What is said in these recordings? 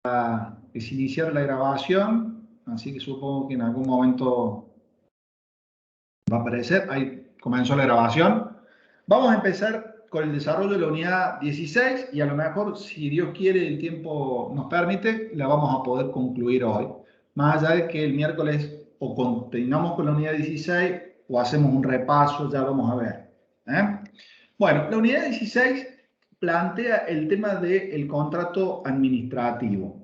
que se iniciara la grabación, así que supongo que en algún momento va a aparecer. Ahí comenzó la grabación. Vamos a empezar con el desarrollo de la unidad 16 y a lo mejor, si Dios quiere, el tiempo nos permite, la vamos a poder concluir hoy. Más allá de que el miércoles o continuamos con la unidad 16 o hacemos un repaso, ya vamos a ver. Bueno, la unidad 16 plantea el tema del contrato administrativo.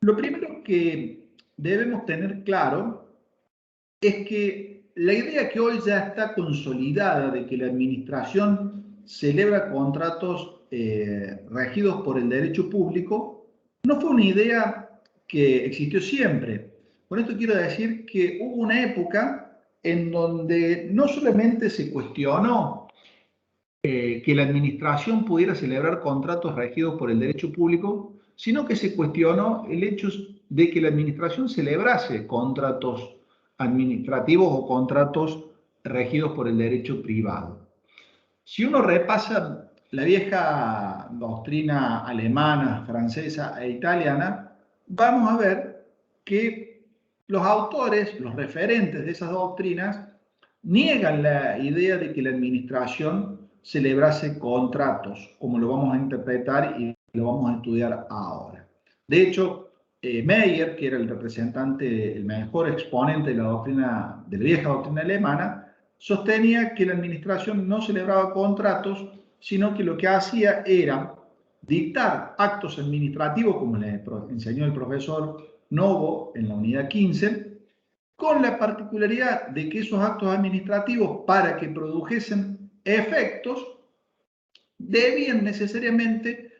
Lo primero que debemos tener claro es que la idea que hoy ya está consolidada de que la administración celebra contratos regidos por el derecho público no fue una idea que existió siempre. Con esto quiero decir que hubo una época en donde no solamente se cuestionó que la administración pudiera celebrar contratos regidos por el derecho público, sino que se cuestionó el hecho de que la administración celebrase contratos administrativos o contratos regidos por el derecho privado. Si uno repasa la vieja doctrina alemana, francesa e italiana, vamos a ver que los autores, los referentes de esas doctrinas, niegan la idea de que la administración celebrase contratos, como lo vamos a interpretar y lo vamos a estudiar ahora. De hecho, Meyer, que era el representante, el mejor exponente de la doctrina, de la vieja doctrina alemana, sostenía que la administración no celebraba contratos, sino que lo que hacía era dictar actos administrativos, como le enseñó el profesor Novo en la unidad 15, con la particularidad de que esos actos administrativos, para que produjesen efectos, debían necesariamente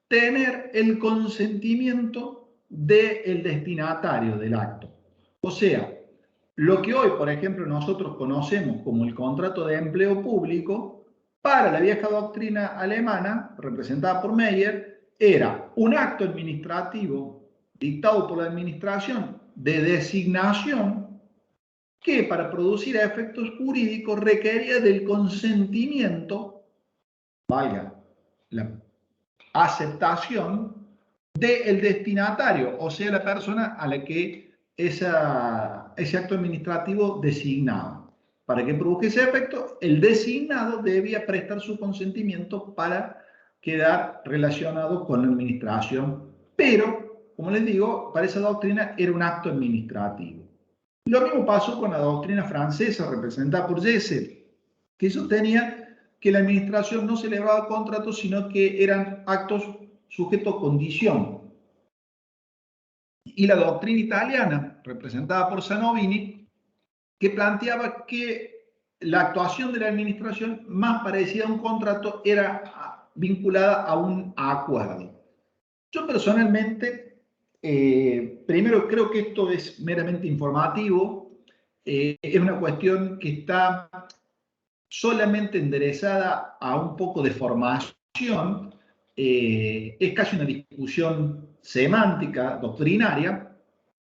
tener el consentimiento del destinatario del acto. O sea, lo que hoy, por ejemplo, nosotros conocemos como el contrato de empleo público, para la vieja doctrina alemana, representada por Meyer, era un acto administrativo dictado por la administración de designación que para producir efectos jurídicos requería del consentimiento, valga la aceptación del destinatario, o sea, la persona a la que ese acto administrativo designaba. Para que produjese efecto, el designado debía prestar su consentimiento para quedar relacionado con la administración, pero, como les digo, para esa doctrina era un acto administrativo. Lo mismo pasó con la doctrina francesa representada por Jesse, que sostenía que la administración no celebraba contratos, sino que eran actos sujetos a condición. Y la doctrina italiana, representada por Zanovini, que planteaba que la actuación de la administración más parecida a un contrato era vinculada a un acuerdo. Yo personalmente, primero creo que esto es meramente informativo, es una cuestión que está solamente enderezada a un poco de formación, es casi una discusión semántica, doctrinaria.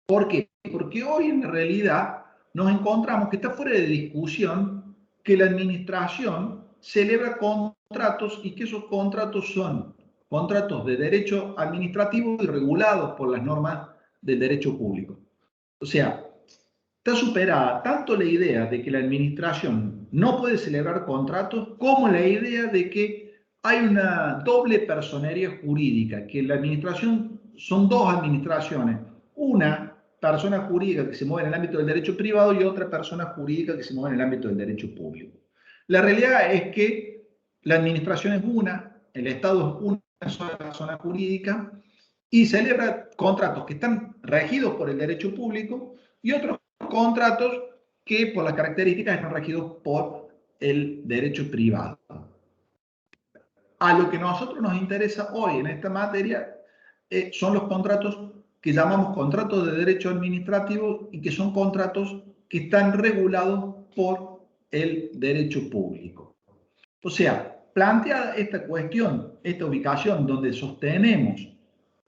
¿Por qué? Porque hoy en realidad nos encontramos que está fuera de discusión que la administración celebra contratos y que esos contratos son contratos de derecho administrativo y regulados por las normas del derecho público. O sea, está superada tanto la idea de que la administración no puede celebrar contratos como la idea de que hay una doble personería jurídica, que la administración son dos administraciones, una persona jurídica que se mueve en el ámbito del derecho privado y otra persona jurídica que se mueve en el ámbito del derecho público. La realidad es que la administración es una, el Estado es una sola persona jurídica y celebra contratos que están regidos por el derecho público y otros contratos que por las características están regidos por el derecho privado. A lo que a nosotros nos interesa hoy en esta materia son los contratos que llamamos contratos de derecho administrativo y que son contratos que están regulados por el derecho público. O sea, planteada esta cuestión, esta ubicación donde sostenemos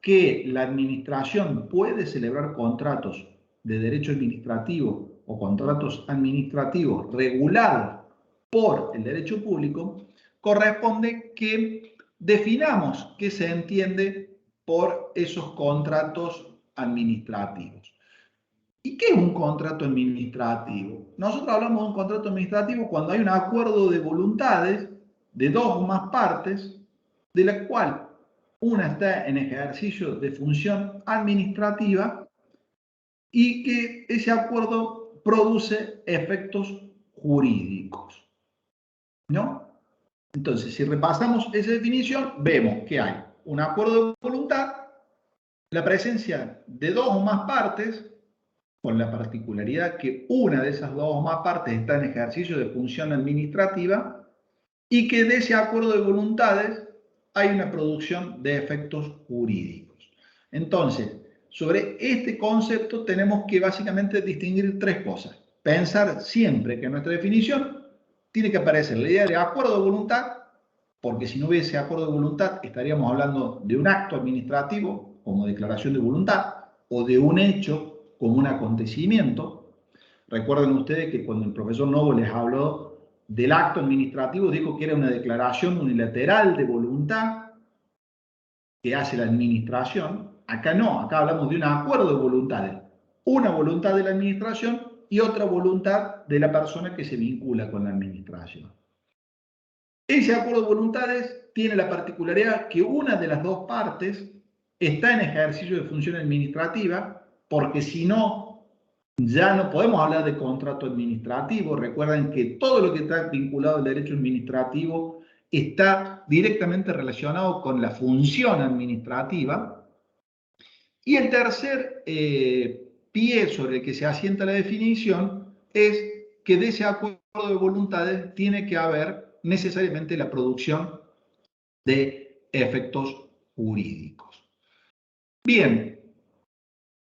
que la administración puede celebrar contratos de derecho administrativo o contratos administrativos regulados por el derecho público, corresponde que definamos qué se entiende por esos contratos administrativos. ¿Y qué es un contrato administrativo? Nosotros hablamos de un contrato administrativo cuando hay un acuerdo de voluntades de dos o más partes, de la cual una está en ejercicio de función administrativa y que ese acuerdo produce efectos jurídicos, ¿no? Entonces, si repasamos esa definición, vemos que hay un acuerdo de voluntad, la presencia de dos o más partes, con la particularidad que una de esas dos o más partes está en ejercicio de función administrativa y que de ese acuerdo de voluntades hay una producción de efectos jurídicos. Entonces, sobre este concepto tenemos que básicamente distinguir tres cosas. Pensar siempre que en nuestra definición tiene que aparecer la idea de acuerdo de voluntad, porque si no hubiese acuerdo de voluntad estaríamos hablando de un acto administrativo como declaración de voluntad o de un hecho como un acontecimiento. Recuerden ustedes que cuando el profesor Novo les habló del acto administrativo, dijo que era una declaración unilateral de voluntad que hace la administración. Acá no, acá hablamos de un acuerdo de voluntades. Una voluntad de la administración y otra voluntad de la persona que se vincula con la administración. Ese acuerdo de voluntades tiene la particularidad que una de las dos partes está en ejercicio de función administrativa, porque si no, ya no podemos hablar de contrato administrativo. Recuerden que todo lo que está vinculado al derecho administrativo está directamente relacionado con la función administrativa. Y el tercer pie sobre el que se asienta la definición es que de ese acuerdo de voluntades tiene que haber necesariamente la producción de efectos jurídicos. Bien,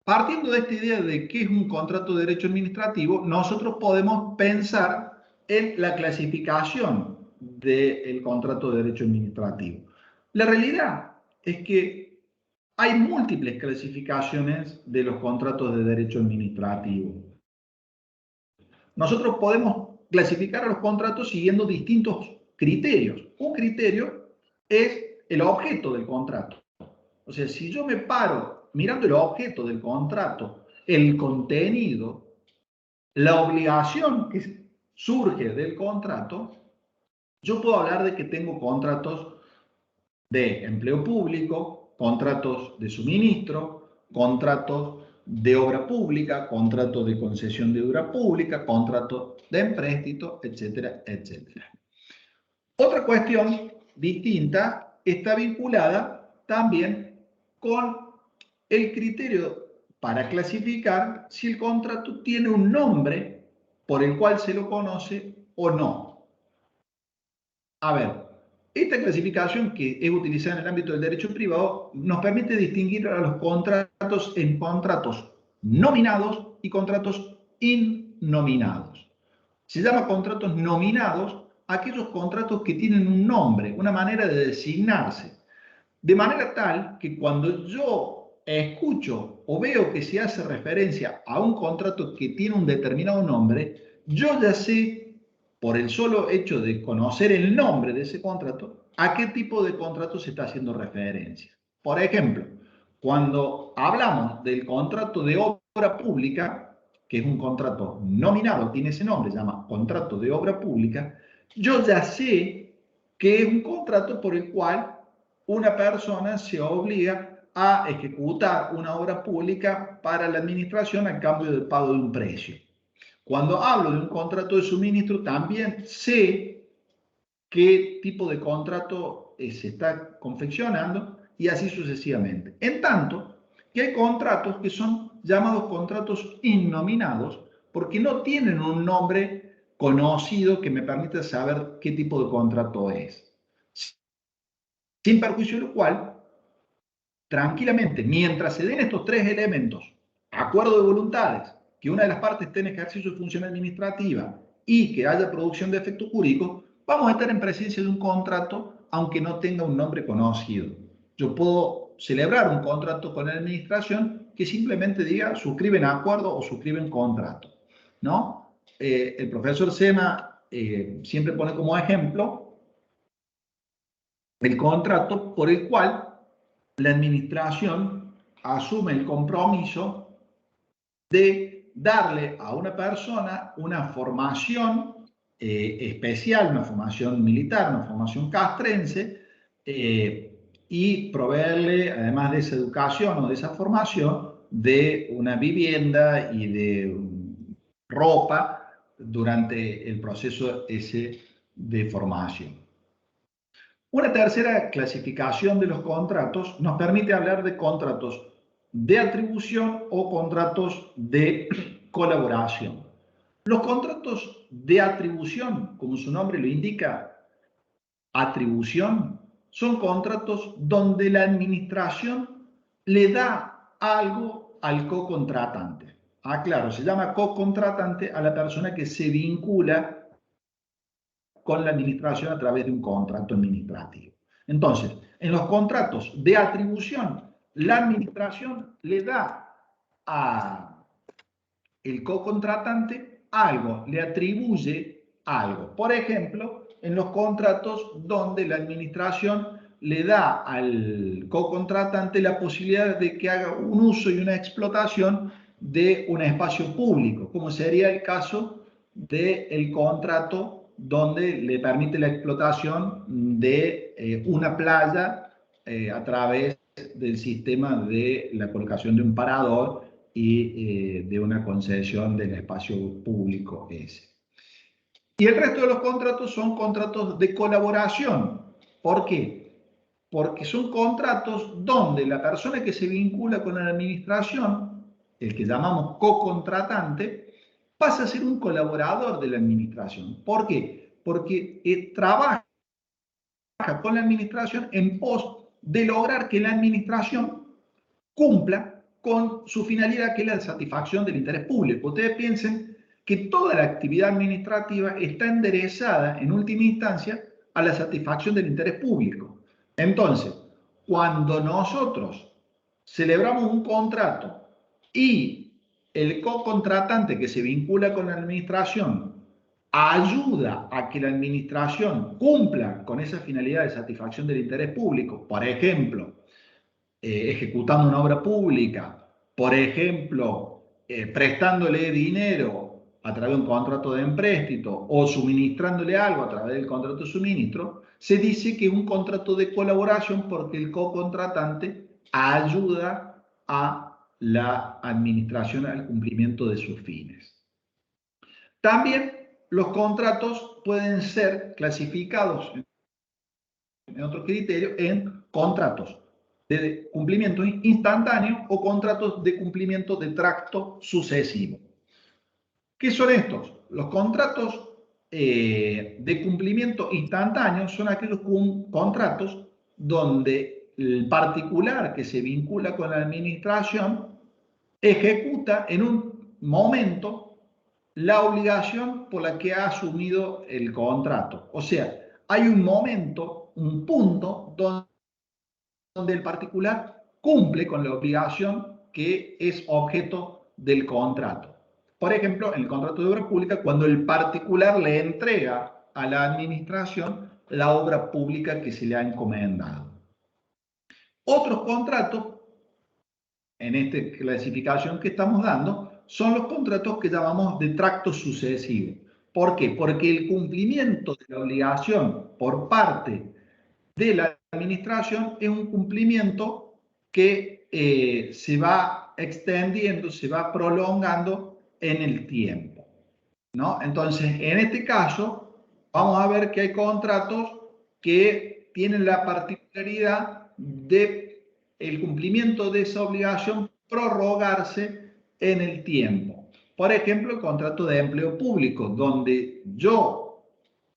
partiendo de esta idea de qué es un contrato de derecho administrativo, nosotros podemos pensar en la clasificación del contrato de derecho administrativo. La realidad es que hay múltiples clasificaciones de los contratos de derecho administrativo. Nosotros podemos clasificar a los contratos siguiendo distintos criterios. Un criterio es el objeto del contrato. O sea, si yo me paro mirando el objeto del contrato, el contenido, la obligación que surge del contrato, yo puedo hablar de que tengo contratos de empleo público, contratos de suministro, contratos de obra pública, contratos de concesión de obra pública, contratos de empréstito, etcétera, etcétera. Otra cuestión distinta está vinculada también con el criterio para clasificar si el contrato tiene un nombre por el cual se lo conoce o no. A ver, esta clasificación que es utilizada en el ámbito del derecho privado nos permite distinguir a los contratos en contratos nominados y contratos innominados. Se llama contratos nominados aquellos contratos que tienen un nombre, una manera de designarse, de manera tal que cuando yo escucho o veo que se hace referencia a un contrato que tiene un determinado nombre, yo ya sé, por el solo hecho de conocer el nombre de ese contrato, a qué tipo de contrato se está haciendo referencia. Por ejemplo, cuando hablamos del contrato de obra pública, que es un contrato nominado, tiene ese nombre, se llama contrato de obra pública, yo ya sé que es un contrato por el cual una persona se obliga a ejecutar una obra pública para la administración a cambio del pago de un precio. Cuando hablo de un contrato de suministro, también sé qué tipo de contrato se está confeccionando y así sucesivamente. En tanto que hay contratos que son llamados contratos innominados porque no tienen un nombre conocido que me permita saber qué tipo de contrato es. Sin perjuicio de lo cual, tranquilamente, mientras se den estos tres elementos, acuerdo de voluntades, que una de las partes esté en ejercicio de función administrativa y que haya producción de efectos jurídicos, vamos a estar en presencia de un contrato aunque no tenga un nombre conocido. Yo puedo celebrar un contrato con la administración que simplemente diga suscriben acuerdo o suscriben contrato, ¿no? El profesor Sema siempre pone como ejemplo el contrato por el cual la administración asume el compromiso de darle a una persona una formación especial, una formación militar, una formación castrense, y proveerle, además de esa educación o de esa formación, de una vivienda y de ropa durante el proceso ese de formación. Una tercera clasificación de los contratos nos permite hablar de contratos de atribución o contratos de colaboración. Los contratos de atribución, como su nombre lo indica, atribución, son contratos donde la administración le da algo al co-contratante. Claro, se llama co-contratante a la persona que se vincula con la administración a través de un contrato administrativo. Entonces, en los contratos de atribución, la administración le da al co-contratante algo, le atribuye algo. Por ejemplo, en los contratos donde la administración le da al co-contratante la posibilidad de que haga un uso y una explotación de un espacio público, como sería el caso del contrato donde le permite la explotación de una playa a través del sistema de la colocación de un parador y de una concesión del espacio público ese. Y el resto de los contratos son contratos de colaboración. ¿Por qué? Porque son contratos donde la persona que se vincula con la administración, el que llamamos co-contratante, pasa a ser un colaborador de la administración. ¿Por qué? Porque trabaja con la administración en pos de lograr que la administración cumpla con su finalidad, que es la satisfacción del interés público. Ustedes piensen que toda la actividad administrativa está enderezada, en última instancia, a la satisfacción del interés público. Entonces, cuando nosotros celebramos un contrato y el co-contratante que se vincula con la administración ayuda a que la administración cumpla con esa finalidad de satisfacción del interés público, por ejemplo, ejecutando una obra pública, por ejemplo, prestándole dinero a través de un contrato de empréstito o suministrándole algo a través del contrato de suministro, se dice que es un contrato de colaboración porque el co-contratante ayuda a la administración al cumplimiento de sus fines. También los contratos pueden ser clasificados en otro criterio en contratos de cumplimiento instantáneo o contratos de cumplimiento de tracto sucesivo. ¿Qué son estos? Los contratos de cumplimiento instantáneo son aquellos contratos donde el particular que se vincula con la administración ejecuta en un momento la obligación por la que ha asumido el contrato. O sea, hay un momento, un punto donde el particular cumple con la obligación que es objeto del contrato. Por ejemplo, en el contrato de obra pública, cuando el particular le entrega a la administración la obra pública que se le ha encomendado. Otros contratos, en esta clasificación que estamos dando, son los contratos que llamamos de tracto sucesivo. ¿Por qué? Porque el cumplimiento de la obligación por parte de la administración es un cumplimiento que se va extendiendo, se va prolongando en el tiempo, ¿no? Entonces, en este caso, vamos a ver que hay contratos que tienen la particularidad de el cumplimiento de esa obligación prorrogarse en el tiempo. Por ejemplo, el contrato de empleo público, donde yo,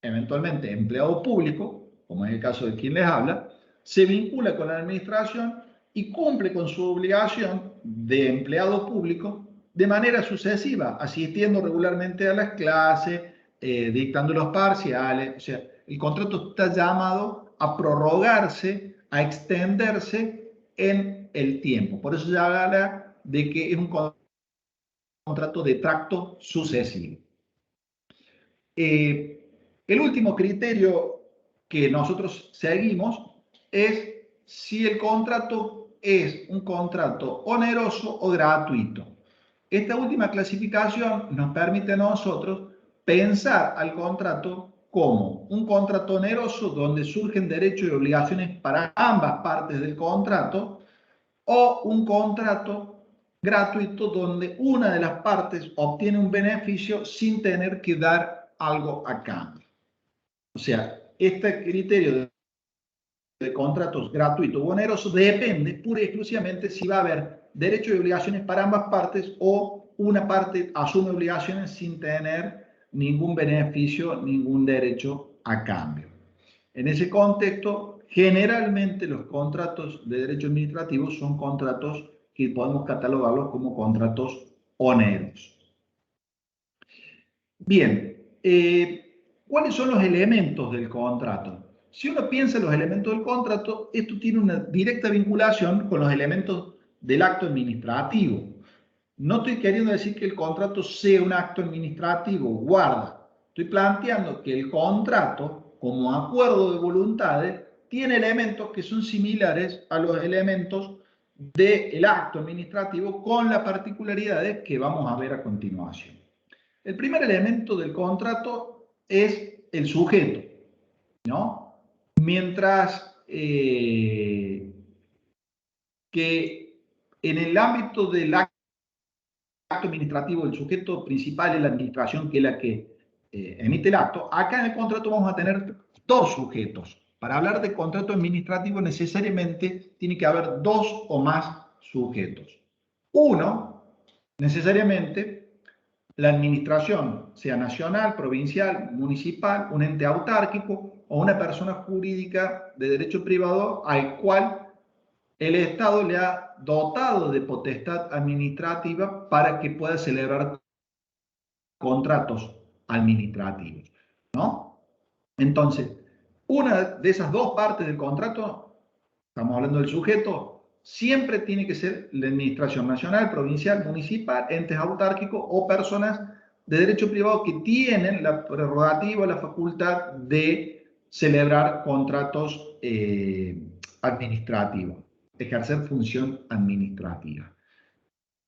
eventualmente empleado público, como es el caso de quien les habla, se vincula con la administración y cumple con su obligación de empleado público de manera sucesiva, asistiendo regularmente a las clases, dictando los parciales. O sea, el contrato está llamado a prorrogarse, a extenderse en el tiempo. Por eso se habla de que es un contrato de tracto sucesivo. El último criterio que nosotros seguimos es si el contrato es un contrato oneroso o gratuito. Esta última clasificación nos permite a nosotros pensar al contrato como un contrato oneroso donde surgen derechos y obligaciones para ambas partes del contrato, o un contrato gratuito donde una de las partes obtiene un beneficio sin tener que dar algo a cambio. O sea, este criterio de contratos gratuitos o onerosos depende pura y exclusivamente si va a haber derechos y obligaciones para ambas partes o una parte asume obligaciones sin tener ningún beneficio, ningún derecho a cambio. En ese contexto, generalmente los contratos de derecho administrativo son contratos que podemos catalogarlos como contratos onerosos. Bien, ¿cuáles son los elementos del contrato? Si uno piensa en los elementos del contrato, esto tiene una directa vinculación con los elementos del acto administrativo. No estoy queriendo decir que el contrato sea un acto administrativo, guarda. Estoy planteando que el contrato, como acuerdo de voluntades, tiene elementos que son similares a los elementos del acto administrativo con las particularidades que vamos a ver a continuación. El primer elemento del contrato es el sujeto, ¿no? Mientras que en el ámbito del acto administrativo, el sujeto principal es la administración, que es la que emite el acto, acá en el contrato vamos a tener dos sujetos. Para hablar de contrato administrativo necesariamente tiene que haber dos o más sujetos. Uno, necesariamente, la administración, sea nacional, provincial, municipal, un ente autárquico o una persona jurídica de derecho privado al cual el Estado le ha dotado de potestad administrativa para que pueda celebrar contratos administrativos, ¿no? Entonces, una de esas dos partes del contrato, estamos hablando del sujeto, siempre tiene que ser la administración nacional, provincial, municipal, entes autárquicos o personas de derecho privado que tienen la prerrogativa, la facultad de celebrar contratos administrativos, ejercer función administrativa.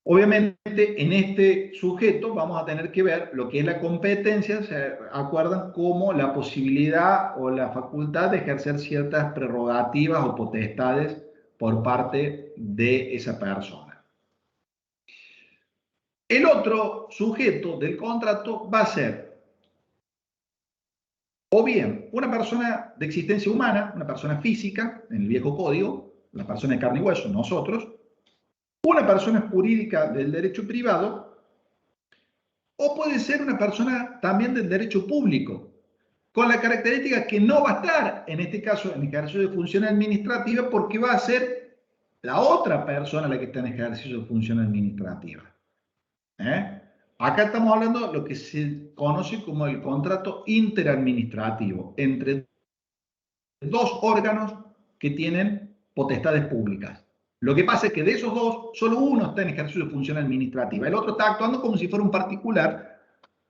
Obviamente, en este sujeto vamos a tener que ver lo que es la competencia, se acuerdan, como la posibilidad o la facultad de ejercer ciertas prerrogativas o potestades por parte de esa persona. El otro sujeto del contrato va a ser o bien una persona de existencia humana, una persona física, en el viejo código, la persona de carne y hueso, nosotros, una persona jurídica del derecho privado, o puede ser una persona también del derecho público, con la característica que no va a estar, en este caso, en ejercicio de función administrativa, porque va a ser la otra persona la que está en ejercicio de función administrativa. Acá estamos hablando de lo que se conoce como el contrato interadministrativo entre dos órganos que tienen potestades públicas. Lo que pasa es que de esos dos, solo uno está en ejercicio de función administrativa. El otro está actuando como si fuera un particular,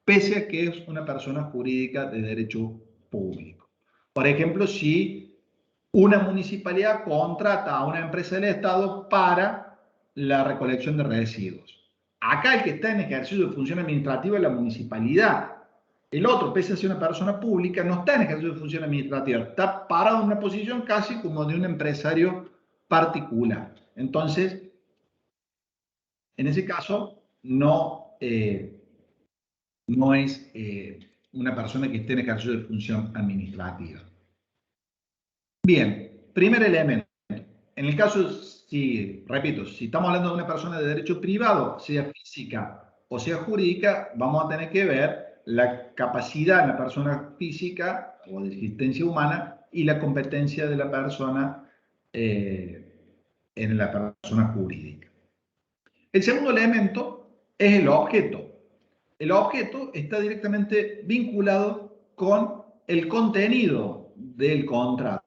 pese a que es una persona jurídica de derecho público. Por ejemplo, si una municipalidad contrata a una empresa del Estado para la recolección de residuos. Acá el que está en ejercicio de función administrativa es la municipalidad. El otro, pese a ser una persona pública, no está en ejercicio de función administrativa, está parado en una posición casi como de un empresario particular. Entonces, en ese caso, no es una persona que esté en ejercicio de función administrativa. Bien, primer elemento. En el caso, repito, si estamos hablando de una persona de derecho privado, sea física o sea jurídica, vamos a tener que ver la capacidad de la persona física o de existencia humana y la competencia de la persona en la persona jurídica. El segundo elemento es el objeto. El objeto está directamente vinculado con el contenido del contrato,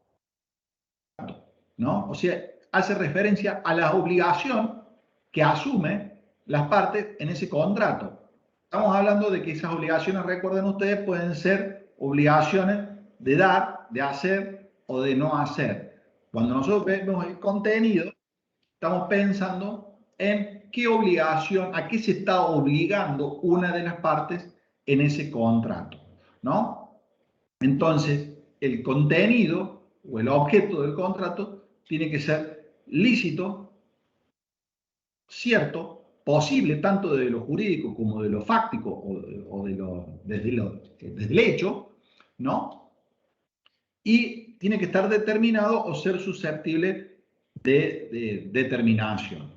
¿no? O sea, hace referencia a la obligación que asume las partes en ese contrato. Estamos hablando de que esas obligaciones, recuerden ustedes, pueden ser obligaciones de dar, de hacer o de no hacer. Cuando nosotros vemos el contenido, estamos pensando en qué obligación, a qué se está obligando una de las partes en ese contrato, ¿no? Entonces, el contenido o el objeto del contrato tiene que ser lícito, cierto, posible tanto de lo jurídico como de lo fáctico o desde el hecho, ¿no? Y tiene que estar determinado o ser susceptible de determinación.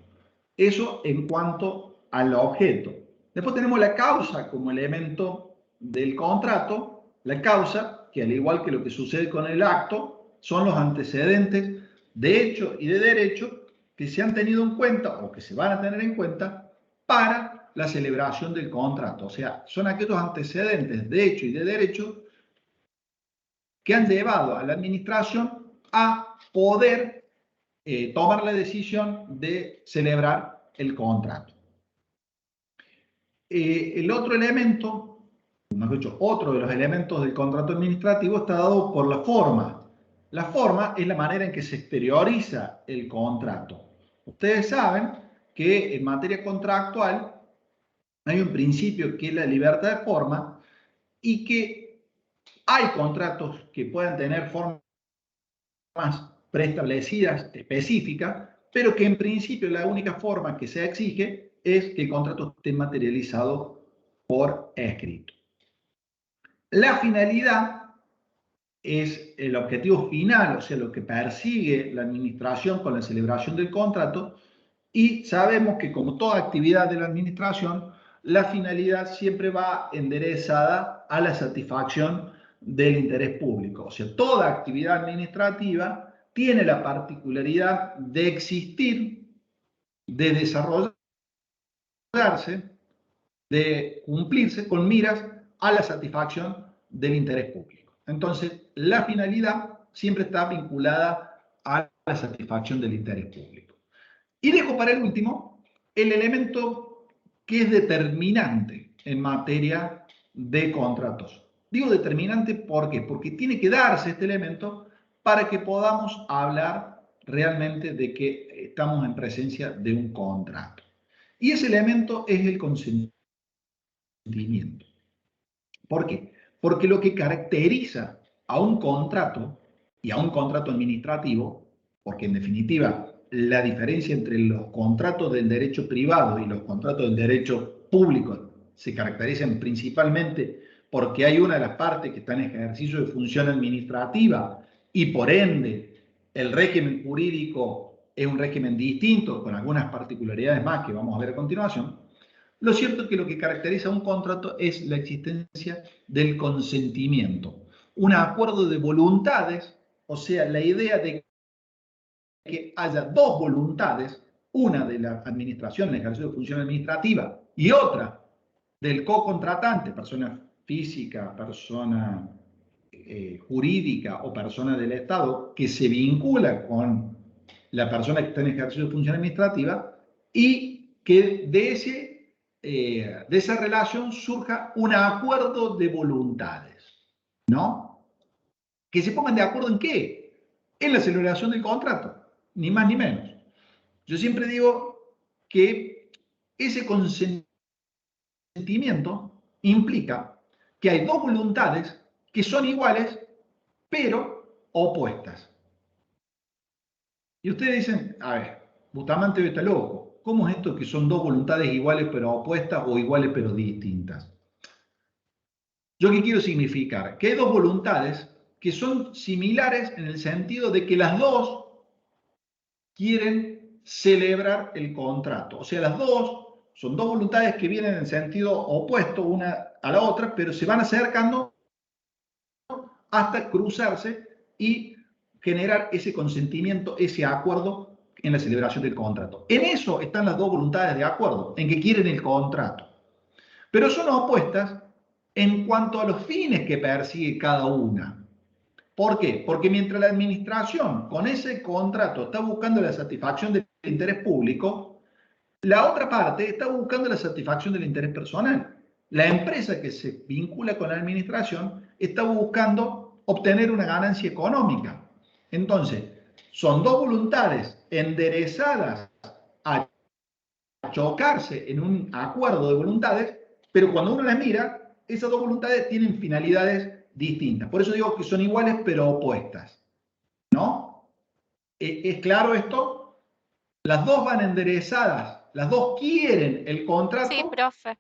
Eso en cuanto al objeto. Después tenemos la causa como elemento del contrato. La causa, que al igual que lo que sucede con el acto, son los antecedentes de hecho y de derecho que se han tenido en cuenta o que se van a tener en cuenta para la celebración del contrato. O sea, son aquellos antecedentes de hecho y de derecho que han llevado a la administración a poder tomar la decisión de celebrar el contrato. El otro elemento, mejor dicho, otro de los elementos del contrato administrativo está dado por la forma. La forma es la manera en que se exterioriza el contrato. Ustedes saben que en materia contractual hay un principio que es la libertad de forma y que hay contratos que pueden tener formas preestablecidas, específicas, pero que en principio la única forma que se exige es que el contrato esté materializado por escrito. La finalidad es el objetivo final, o sea, lo que persigue la administración con la celebración del contrato, y sabemos que como toda actividad de la administración, la finalidad siempre va enderezada a la satisfacción del interés público. O sea, toda actividad administrativa tiene la particularidad de existir, de desarrollarse, de cumplirse con miras a la satisfacción del interés público. Entonces, la finalidad siempre está vinculada a la satisfacción del interés público. Y dejo para el último el elemento que es determinante en materia de contratos. Digo determinante ¿por qué? Porque tiene que darse este elemento para que podamos hablar realmente de que estamos en presencia de un contrato. Y ese elemento es el consentimiento. ¿Por qué? Porque lo que caracteriza a un contrato y a un contrato administrativo, porque en definitiva la diferencia entre los contratos del derecho privado y los contratos del derecho público se caracterizan principalmente porque hay una de las partes que está en ejercicio de función administrativa y por ende el régimen jurídico es un régimen distinto con algunas particularidades más que vamos a ver a continuación. Lo cierto es que lo que caracteriza a un contrato es la existencia del consentimiento, un acuerdo de voluntades, o sea, la idea de que haya dos voluntades, una de la administración, el ejercicio de función administrativa, y otra del co-contratante, persona física, persona jurídica o persona del Estado, que se vincula con la persona que está en ejercicio de función administrativa y que de esa relación surja un acuerdo de voluntades, ¿no? Que se pongan de acuerdo en qué? En la celebración del contrato, ni más ni menos. Yo siempre digo que ese consentimiento implica que hay dos voluntades que son iguales, pero opuestas. Y ustedes dicen, a ver, Bustamante está loco. ¿Cómo es esto que son dos voluntades iguales pero opuestas o iguales pero distintas? ¿Yo qué quiero significar? Que hay dos voluntades que son similares en el sentido de que las dos quieren celebrar el contrato. O sea, las dos son dos voluntades que vienen en sentido opuesto una a la otra, pero se van acercando hasta cruzarse y generar ese consentimiento, ese acuerdo en la celebración del contrato. En eso están las dos voluntades de acuerdo, en que quieren el contrato. Pero son opuestas en cuanto a los fines que persigue cada una. ¿Por qué? Porque mientras la administración con ese contrato está buscando la satisfacción del interés público, la otra parte está buscando la satisfacción del interés personal. La empresa que se vincula con la administración está buscando obtener una ganancia económica. Entonces, son dos voluntades enderezadas a chocarse en un acuerdo de voluntades, pero cuando uno las mira, esas dos voluntades tienen finalidades distintas. Por eso digo que son iguales pero opuestas, ¿no? ¿Es claro esto? Las dos van enderezadas, las dos quieren el Sí, contrato, profe.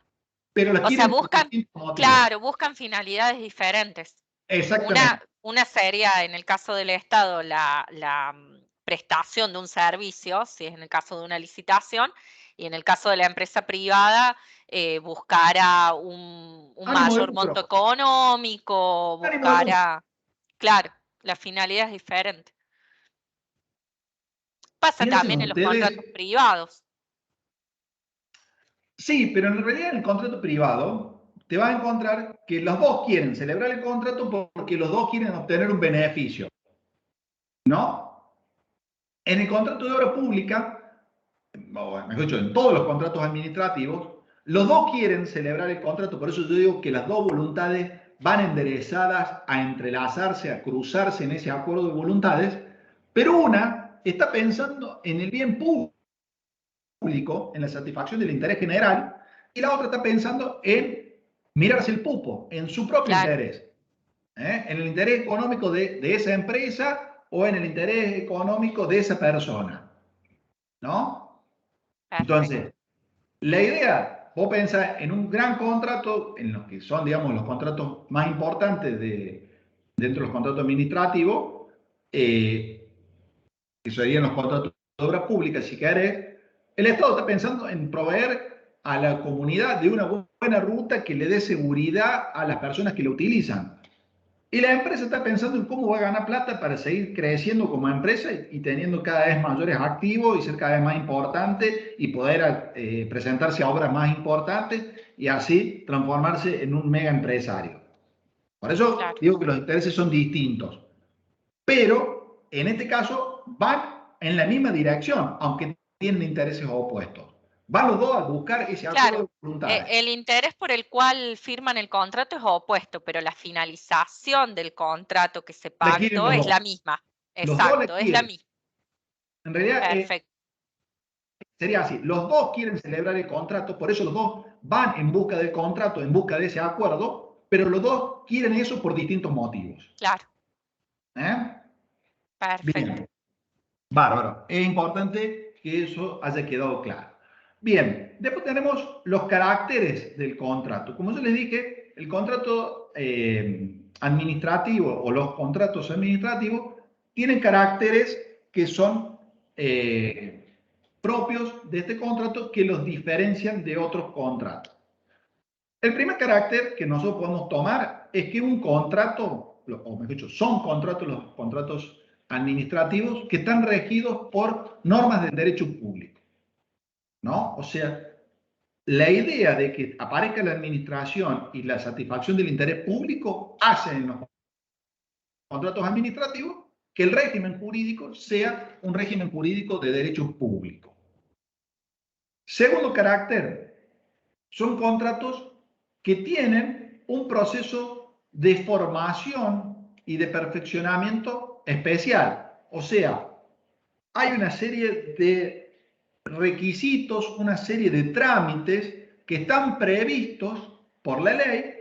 pero las O sea, quieren por buscan, distintos motivos. claro, buscan finalidades diferentes. Exactamente. Una sería, en el caso del Estado, prestación de un servicio, si es en el caso de una licitación, y en el caso de la empresa privada, buscará un Ánimo de mayor monto lucro. económico, Ánimo de lucro. buscará, claro, la finalidad es diferente. Pasa Piensen también en los contratos ustedes, privados. sí, pero en realidad en el contrato privado te vas a encontrar que los dos quieren celebrar el contrato porque los dos quieren obtener un beneficio, ¿no? En el contrato de obra pública, o mejor dicho, en todos los contratos administrativos, los dos quieren celebrar el contrato, por eso yo digo que las dos voluntades van enderezadas a entrelazarse, a cruzarse en ese acuerdo de voluntades, pero una está pensando en el bien público, en la satisfacción del interés general, y la otra está pensando en mirarse el pupo, en su propio Claro, interés, en el interés económico de esa empresa o en el interés económico de esa persona, ¿no? perfecto. Entonces, la idea, vos pensás en un gran contrato, en los que son, digamos, los contratos más importantes dentro de los contratos administrativos, eh, que serían los contratos de obras públicas, si querés, el Estado está pensando en proveer a la comunidad de una buena ruta que le dé seguridad a las personas que lo utilizan. Y la empresa está pensando en cómo va a ganar plata para seguir creciendo como empresa y teniendo cada vez mayores activos y ser cada vez más importante y poder presentarse a obras más importantes y así transformarse en un mega empresario. Por eso Claro. digo que los intereses son distintos. Pero en este caso van en la misma dirección, aunque tienen intereses opuestos. Van los dos a buscar ese acuerdo Claro, de voluntades. el interés por el cual firman el contrato es opuesto, pero la finalización del contrato que se La quieren pactó los es dos. la misma. Los dos la Exacto, es la quieren. misma. En realidad Perfecto, sería así. Los dos quieren celebrar el contrato, por eso los dos van en busca del contrato, en busca de ese acuerdo, pero los dos quieren eso por distintos motivos. claro, ¿Eh? perfecto. Bien, bárbaro. Es importante que eso haya quedado claro. Bien, después tenemos los caracteres del contrato. Como yo les dije, el contrato administrativo o los contratos administrativos tienen caracteres que son propios de este contrato que los diferencian de otros contratos. El primer carácter que nosotros podemos tomar es que un contrato, o mejor dicho, son contratos los contratos administrativos que están regidos por normas del derecho público, ¿no? O sea, la idea de que aparezca la administración y la satisfacción del interés público hace en los contratos administrativos que el régimen jurídico sea un régimen jurídico de derecho público. Segundo carácter, son contratos que tienen un proceso de formación y de perfeccionamiento especial. O sea, hay una serie de requisitos, una serie de trámites que están previstos por la ley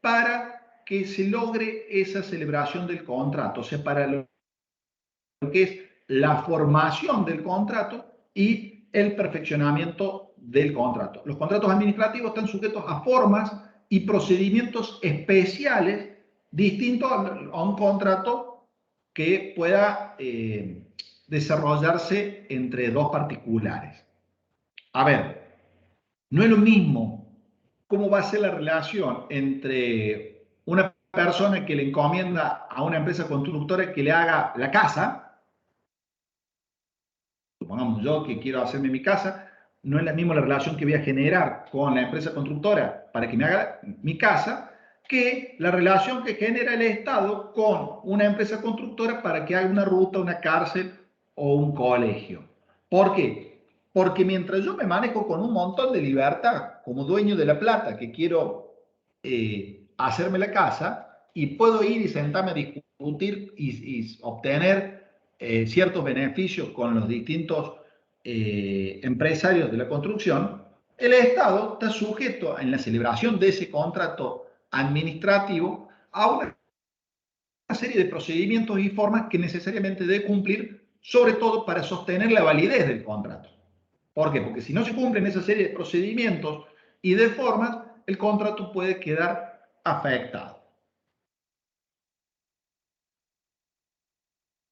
para que se logre esa celebración del contrato, o sea, para lo que es la formación del contrato y el perfeccionamiento del contrato. Los contratos administrativos están sujetos a formas y procedimientos especiales distintos a un contrato que pueda desarrollarse entre dos particulares. A ver, no es lo mismo cómo va a ser la relación entre una persona que le encomienda a una empresa constructora que le haga la casa. Supongamos yo que quiero hacerme mi casa, no es la misma la relación que voy a generar con la empresa constructora para que me haga mi casa, que la relación que genera el Estado con una empresa constructora para que haga una ruta, una cárcel o un colegio. ¿Por qué? Porque mientras yo me manejo con un montón de libertad como dueño de la plata que quiero hacerme la casa y puedo ir y sentarme a discutir y obtener ciertos beneficios con los distintos empresarios de la construcción, el Estado está sujeto en la celebración de ese contrato administrativo a una serie de procedimientos y formas que necesariamente debe cumplir, sobre todo para sostener la validez del contrato. ¿Por qué? Porque si no se cumplen esa serie de procedimientos y de formas, el contrato puede quedar afectado.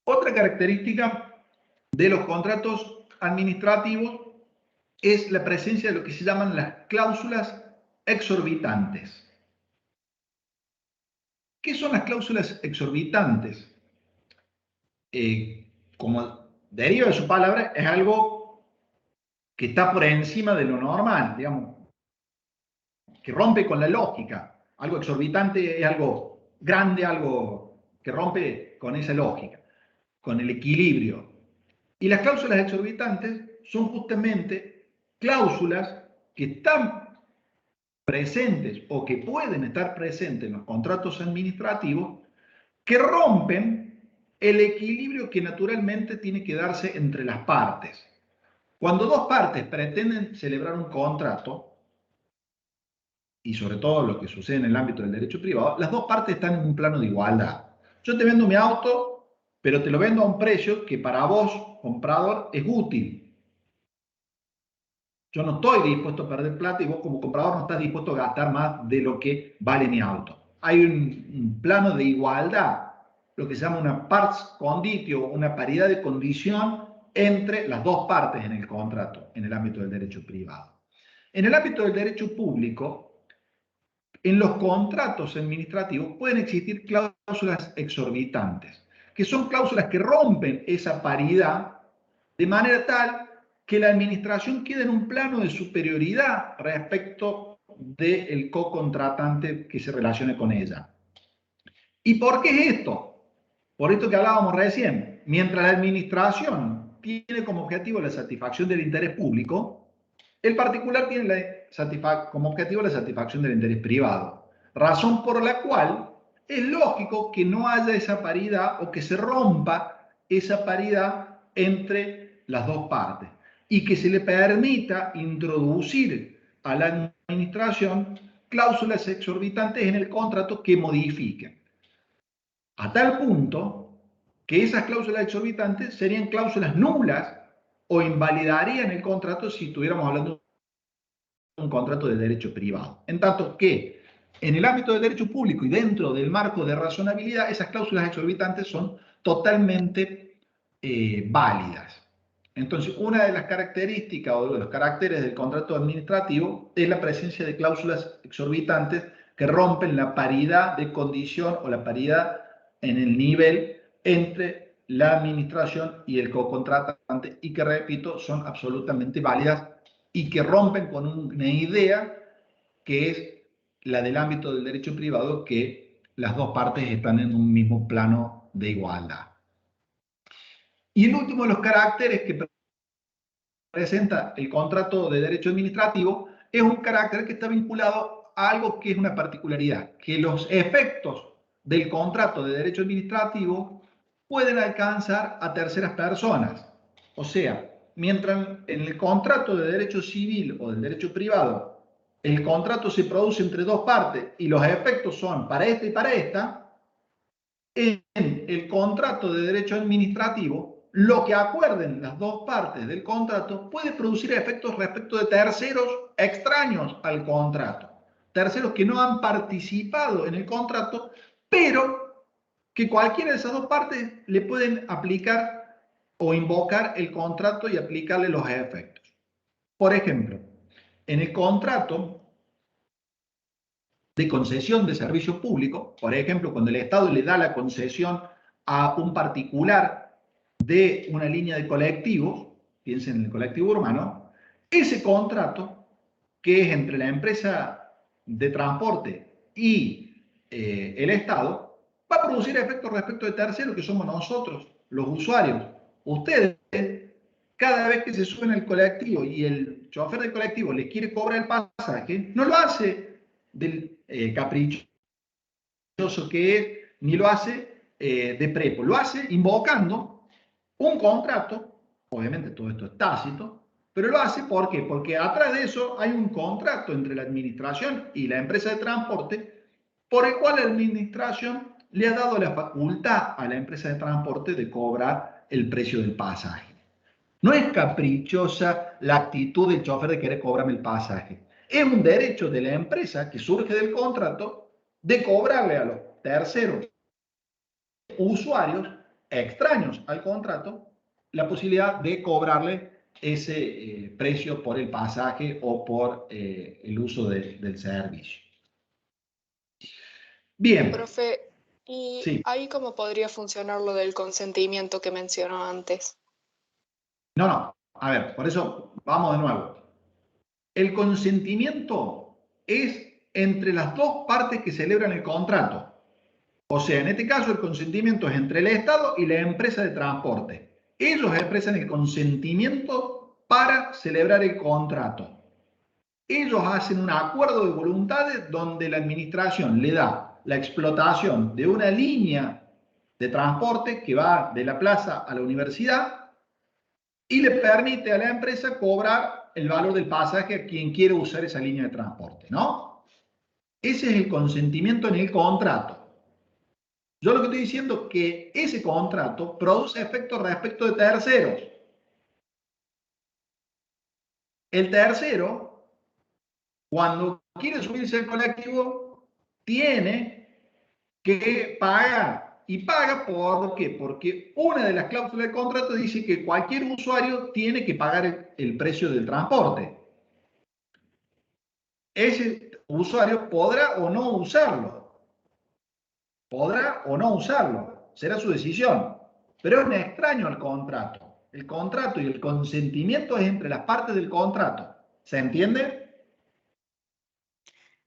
Otra característica de los contratos administrativos es la presencia de lo que se llaman las cláusulas exorbitantes. ¿Qué son las cláusulas exorbitantes? Como deriva de su palabra, es algo que está por encima de lo normal, digamos, que rompe con la lógica. Algo exorbitante es algo grande, algo que rompe con esa lógica, con el equilibrio. Y las cláusulas exorbitantes son justamente cláusulas que están presentes o que pueden estar presentes en los contratos administrativos que rompen el equilibrio que naturalmente tiene que darse entre las partes. Cuando dos partes pretenden celebrar un contrato, y sobre todo lo que sucede en el ámbito del derecho privado, las dos partes están en un plano de igualdad. Yo te vendo mi auto, pero te lo vendo a un precio que para vos, comprador, es útil. Yo no estoy dispuesto a perder plata y vos como comprador no estás dispuesto a gastar más de lo que vale mi auto. Hay un plano de igualdad, lo que se llama una pars conditio, una paridad de condición entre las dos partes en el contrato, en el ámbito del derecho privado. En el ámbito del derecho público, en los contratos administrativos pueden existir cláusulas exorbitantes, que son cláusulas que rompen esa paridad de manera tal que la administración queda en un plano de superioridad respecto del co-contratante que se relacione con ella. ¿Y por qué es esto? Por esto que hablábamos recién. Mientras la administración tiene como objetivo la satisfacción del interés público, el particular tiene como objetivo la satisfacción del interés privado. Razón por la cual es lógico que no haya esa paridad o que se rompa esa paridad entre las dos partes y que se le permita introducir a la administración cláusulas exorbitantes en el contrato que modifiquen. A tal punto que esas cláusulas exorbitantes serían cláusulas nulas o invalidarían el contrato si estuviéramos hablando de un contrato de derecho privado. En tanto que en el ámbito del derecho público y dentro del marco de razonabilidad, esas cláusulas exorbitantes son totalmente válidas. Entonces, una de las características o de los caracteres del contrato administrativo es la presencia de cláusulas exorbitantes que rompen la paridad de condición o la paridad en el nivel entre la administración y el co-contratante y que, repito, son absolutamente válidas y que rompen con una idea que es la del ámbito del derecho privado, que las dos partes están en un mismo plano de igualdad. Y el último de los caracteres que presenta el contrato de derecho administrativo es un carácter que está vinculado a algo que es una particularidad, que los efectos del contrato de derecho administrativo pueden alcanzar a terceras personas. O sea, mientras en el contrato de derecho civil o del derecho privado el contrato se produce entre dos partes y los efectos son para esta y para esta, en el contrato de derecho administrativo, lo que acuerden las dos partes del contrato puede producir efectos respecto de terceros extraños al contrato. Terceros que no han participado en el contrato, pero que cualquiera de esas dos partes le pueden aplicar o invocar el contrato y aplicarle los efectos. Por ejemplo, en el contrato de concesión de servicio público, por ejemplo, cuando el Estado le da la concesión a un particular de una línea de colectivos, piensen en el colectivo urbano, ese contrato, que es entre la empresa de transporte y el Estado, va a producir efectos respecto de terceros, que somos nosotros, los usuarios. Ustedes, cada vez que se suben al colectivo y el chofer del colectivo les quiere cobrar el pasaje, no lo hace del caprichoso que es, ni lo hace de prepo, lo hace invocando un contrato, obviamente todo esto es tácito, pero lo hace ¿por qué? Porque atrás de eso hay un contrato entre la administración y la empresa de transporte por el cual la administración le ha dado la facultad a la empresa de transporte de cobrar el precio del pasaje. No es caprichosa la actitud del chofer de querer cobrarme el pasaje. Es un derecho de la empresa que surge del contrato de cobrarle a los terceros usuarios extraños al contrato la posibilidad de cobrarle ese precio por el pasaje o por el uso del servicio. Bien. Profe, ¿y Sí. ahí cómo podría funcionar lo del consentimiento que mencionó antes? No. A ver, por eso vamos de nuevo. El consentimiento es entre las dos partes que celebran el contrato. O sea, en este caso el consentimiento es entre el Estado y la empresa de transporte. Ellos expresan el consentimiento para celebrar el contrato. Ellos hacen un acuerdo de voluntades donde la administración le da la explotación de una línea de transporte que va de la plaza a la universidad y le permite a la empresa cobrar el valor del pasaje a quien quiere usar esa línea de transporte, ¿no? Ese es el consentimiento en el contrato. Yo lo que estoy diciendo es que ese contrato produce efectos respecto de terceros. El tercero, cuando quiere subirse al colectivo, tiene que pagar. ¿Y paga por qué? Porque una de las cláusulas del contrato dice que cualquier usuario tiene que pagar el precio del transporte. Ese usuario podrá o no usarlo. Podrá o no usarlo. Será su decisión. Pero es un extraño al contrato. El contrato y el consentimiento es entre las partes del contrato. ¿Se entiende?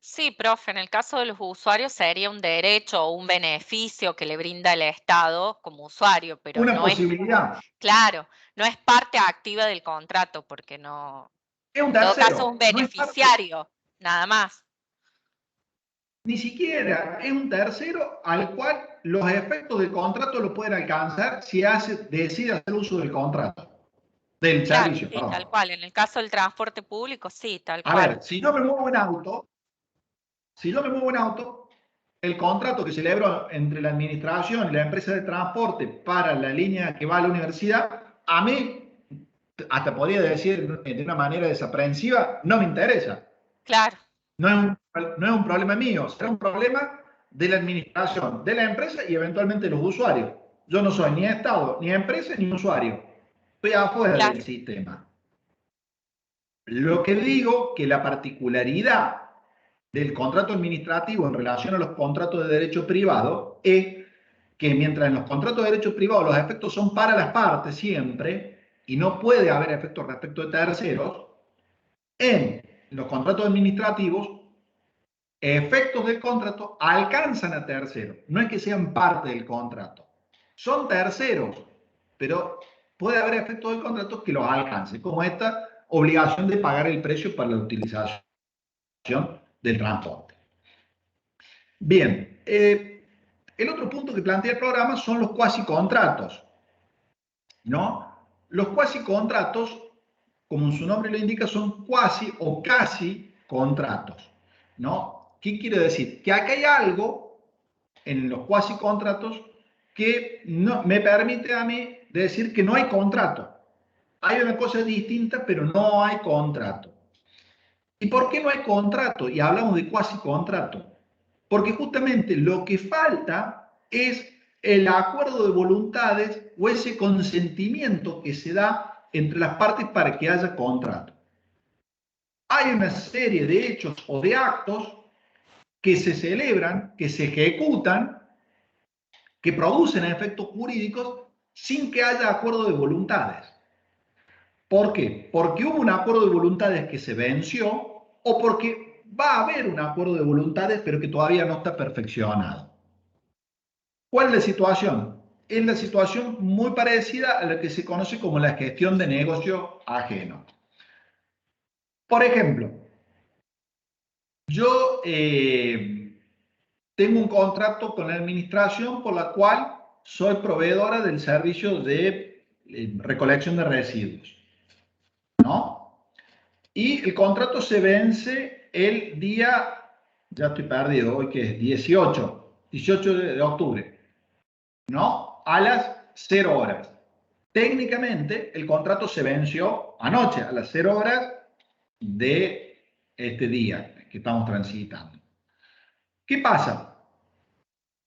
Sí, profe, en el caso de los usuarios sería un derecho o un beneficio que le brinda el Estado como usuario, pero Una no es, posibilidad. claro, no es parte activa del contrato, porque no, Es un en todo caso es un tercero. No es parte, beneficiario, nada más. ni siquiera es un tercero al cual los efectos del contrato lo pueden alcanzar si decide hacer uso del contrato. Del Claro, servicio, sí, tal perdón. cual. En el caso del transporte público, sí, tal A cual. ver, si yo me muevo en auto, el contrato que celebró entre la administración y la empresa de transporte para la línea que va a la universidad, a mí, hasta podría decir de una manera desaprensiva, no me interesa. Claro, No es un problema mío, será un problema de la administración, de la empresa y eventualmente de los usuarios. Yo no soy ni Estado, ni empresa, ni usuario. Estoy afuera claro. del sistema. Lo que digo que la particularidad del contrato administrativo en relación a los contratos de derecho privado es que mientras en los contratos de derecho privado los efectos son para las partes siempre y no puede haber efectos respecto de terceros, en los contratos administrativos efectos del contrato alcanzan a terceros. No es que sean parte del contrato. Son terceros, pero puede haber efectos del contrato que los alcancen, como esta obligación de pagar el precio para la utilización del transporte. Bien, el otro punto que plantea el programa son los cuasicontratos, ¿no? Los cuasicontratos, como su nombre lo indica, son cuasi o casi contratos, ¿no? ¿Qué quiere decir? Que acá hay algo en los cuasicontratos que no, me permite a mí decir que no hay contrato. Hay una cosa distinta, pero no hay contrato. ¿Y por qué no hay contrato? Y hablamos de cuasicontrato. Porque justamente lo que falta es el acuerdo de voluntades o ese consentimiento que se da entre las partes para que haya contrato. Hay una serie de hechos o de actos que se celebran, que se ejecutan, que producen efectos jurídicos sin que haya acuerdo de voluntades. ¿Por qué? Porque hubo un acuerdo de voluntades que se venció o porque va a haber un acuerdo de voluntades pero que todavía no está perfeccionado. ¿Cuál es la situación? Es la situación muy parecida a la que se conoce como la gestión de negocio ajeno. Por ejemplo, yo tengo un contrato con la administración por la cual soy proveedora del servicio de recolección de residuos, ¿no? Y el contrato se vence el día, ya estoy perdido, hoy que es 18 de octubre, ¿no? A las 0 horas. Técnicamente, el contrato se venció anoche, a las 0 horas de este día que estamos transitando. ¿Qué pasa?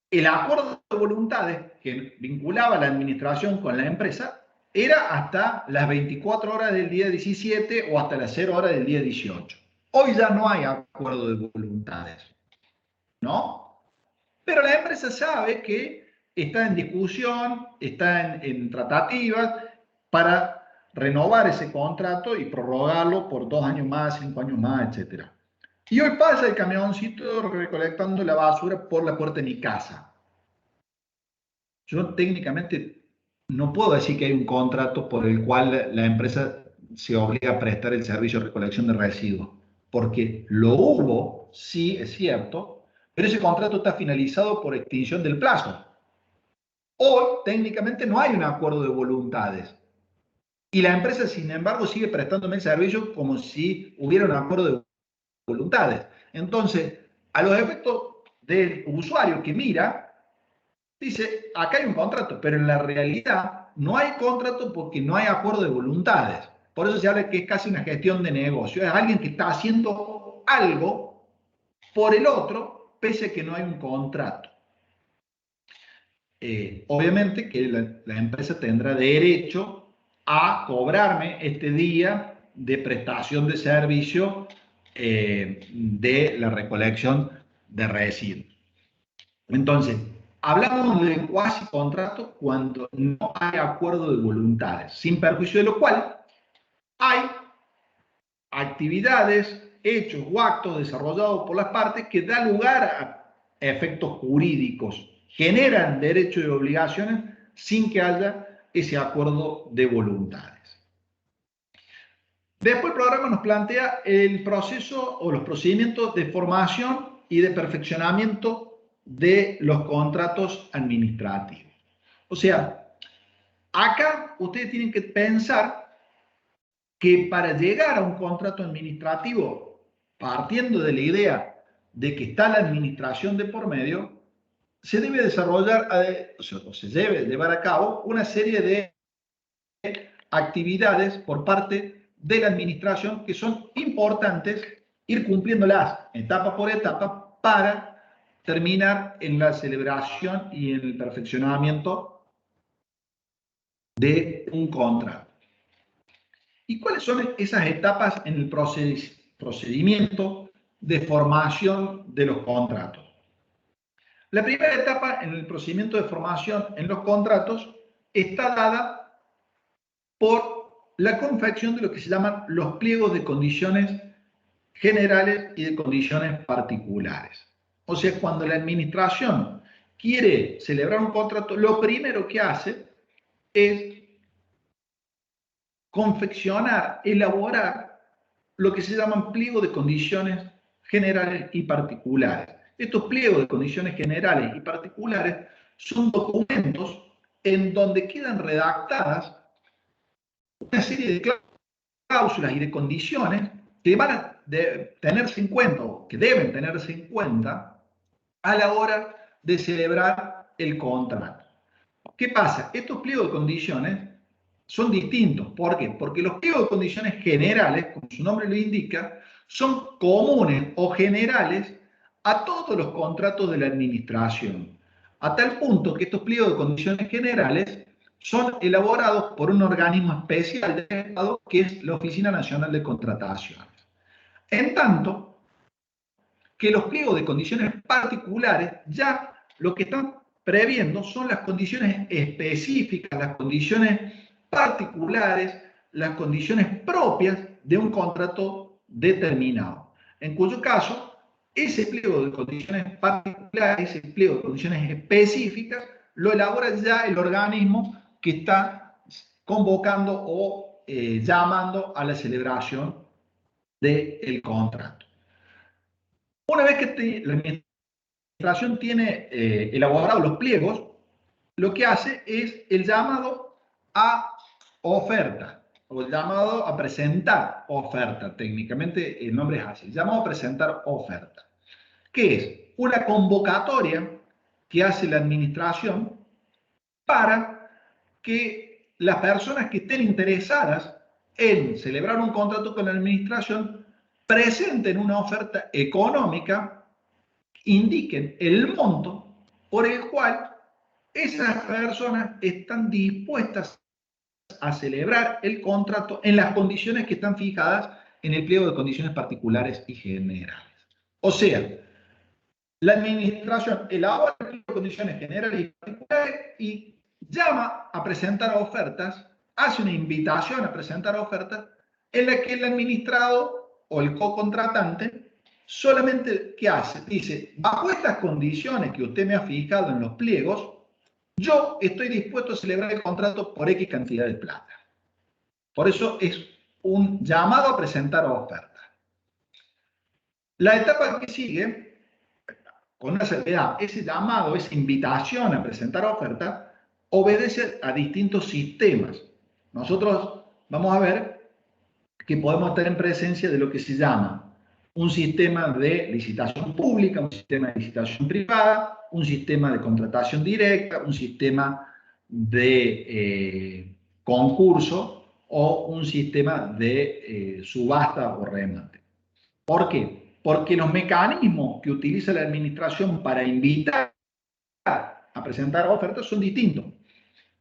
El acuerdo de voluntades que vinculaba la administración con la empresa era hasta las 24 horas del día 17 o hasta las 0 horas del día 18. Hoy ya no hay acuerdo de voluntades, ¿no? Pero la empresa sabe que está en discusión, está en tratativas para renovar ese contrato y prorrogarlo por 2 años más, 5 años más, etc. Y hoy pasa el camioncito recolectando la basura por la puerta de mi casa. Yo técnicamente no puedo decir que hay un contrato por el cual la empresa se obliga a prestar el servicio de recolección de residuos, porque lo hubo, sí, es cierto, pero ese contrato está finalizado por extinción del plazo. Hoy técnicamente no hay un acuerdo de voluntades. Y la empresa, sin embargo, sigue prestándome el servicio como si hubiera un acuerdo de voluntades. Entonces, a los efectos del usuario que mira, dice, acá hay un contrato, pero en la realidad no hay contrato porque no hay acuerdo de voluntades. Por eso se habla que es casi una gestión de negocio. Es alguien que está haciendo algo por el otro, pese a que no hay un contrato. Obviamente que la empresa tendrá derecho a cobrarme este día de prestación de servicio de la recolección de residuos. Entonces, hablamos de cuasi contrato cuando no hay acuerdo de voluntades, sin perjuicio de lo cual hay actividades, hechos o actos desarrollados por las partes que dan lugar a efectos jurídicos, generan derechos y obligaciones sin que haya ese acuerdo de voluntades. Después el programa nos plantea el proceso o los procedimientos de formación y de perfeccionamiento de los contratos administrativos. O sea, acá ustedes tienen que pensar que para llegar a un contrato administrativo, partiendo de la idea de que está la administración de por medio, se debe desarrollar o se debe llevar a cabo una serie de actividades por parte de la administración que son importantes ir cumpliéndolas etapa por etapa para terminar en la celebración y en el perfeccionamiento de un contrato. ¿Y cuáles son esas etapas en el procedimiento de formación de los contratos? La primera etapa en el procedimiento de formación en los contratos está dada por la confección de lo que se llaman los pliegos de condiciones generales y de condiciones particulares. O sea, cuando la administración quiere celebrar un contrato, lo primero que hace es confeccionar, elaborar lo que se llaman pliegos de condiciones generales y particulares. Estos pliegos de condiciones generales y particulares son documentos en donde quedan redactadas una serie de cláusulas y de condiciones que van a tenerse en cuenta o que deben tenerse en cuenta a la hora de celebrar el contrato. ¿Qué pasa? Estos pliegos de condiciones son distintos. ¿Por qué? Porque los pliegos de condiciones generales, como su nombre lo indica, son comunes o generales a todos los contratos de la administración, a tal punto que estos pliegos de condiciones generales son elaborados por un organismo especial del Estado que es la Oficina Nacional de Contrataciones. En tanto que los pliegos de condiciones particulares ya lo que están previendo son las condiciones específicas, las condiciones particulares, las condiciones propias de un contrato determinado. En cuyo caso, ese pliego de condiciones particulares, ese pliego de condiciones específicas, lo elabora ya el organismo que está convocando o llamando a la celebración del contrato. Una vez que la administración tiene elaborados los pliegos, lo que hace es el llamado a oferta, o el llamado a presentar oferta. Técnicamente el nombre es así, el llamado a presentar oferta. ¿Qué es? Una convocatoria que hace la administración para que las personas que estén interesadas en celebrar un contrato con la administración presenten una oferta económica, indiquen el monto por el cual esas personas están dispuestas a celebrar el contrato en las condiciones que están fijadas en el pliego de condiciones particulares y generales. O sea, la administración elabora el pliego de condiciones generales y particulares y llama a presentar ofertas, hace una invitación a presentar ofertas en la que el administrado o el co-contratante solamente, ¿qué hace? Dice, bajo estas condiciones que usted me ha fijado en los pliegos, yo estoy dispuesto a celebrar el contrato por X cantidad de plata. Por eso es un llamado a presentar oferta. La etapa que sigue, con una salvedad, ese llamado, esa invitación a presentar oferta, obedece a distintos sistemas. Nosotros vamos a ver que podemos estar en presencia de lo que se llama un sistema de licitación pública, un sistema de licitación privada, un sistema de contratación directa, un sistema de concurso o un sistema de subasta o remate. ¿Por qué? Porque los mecanismos que utiliza la administración para invitar a presentar ofertas son distintos.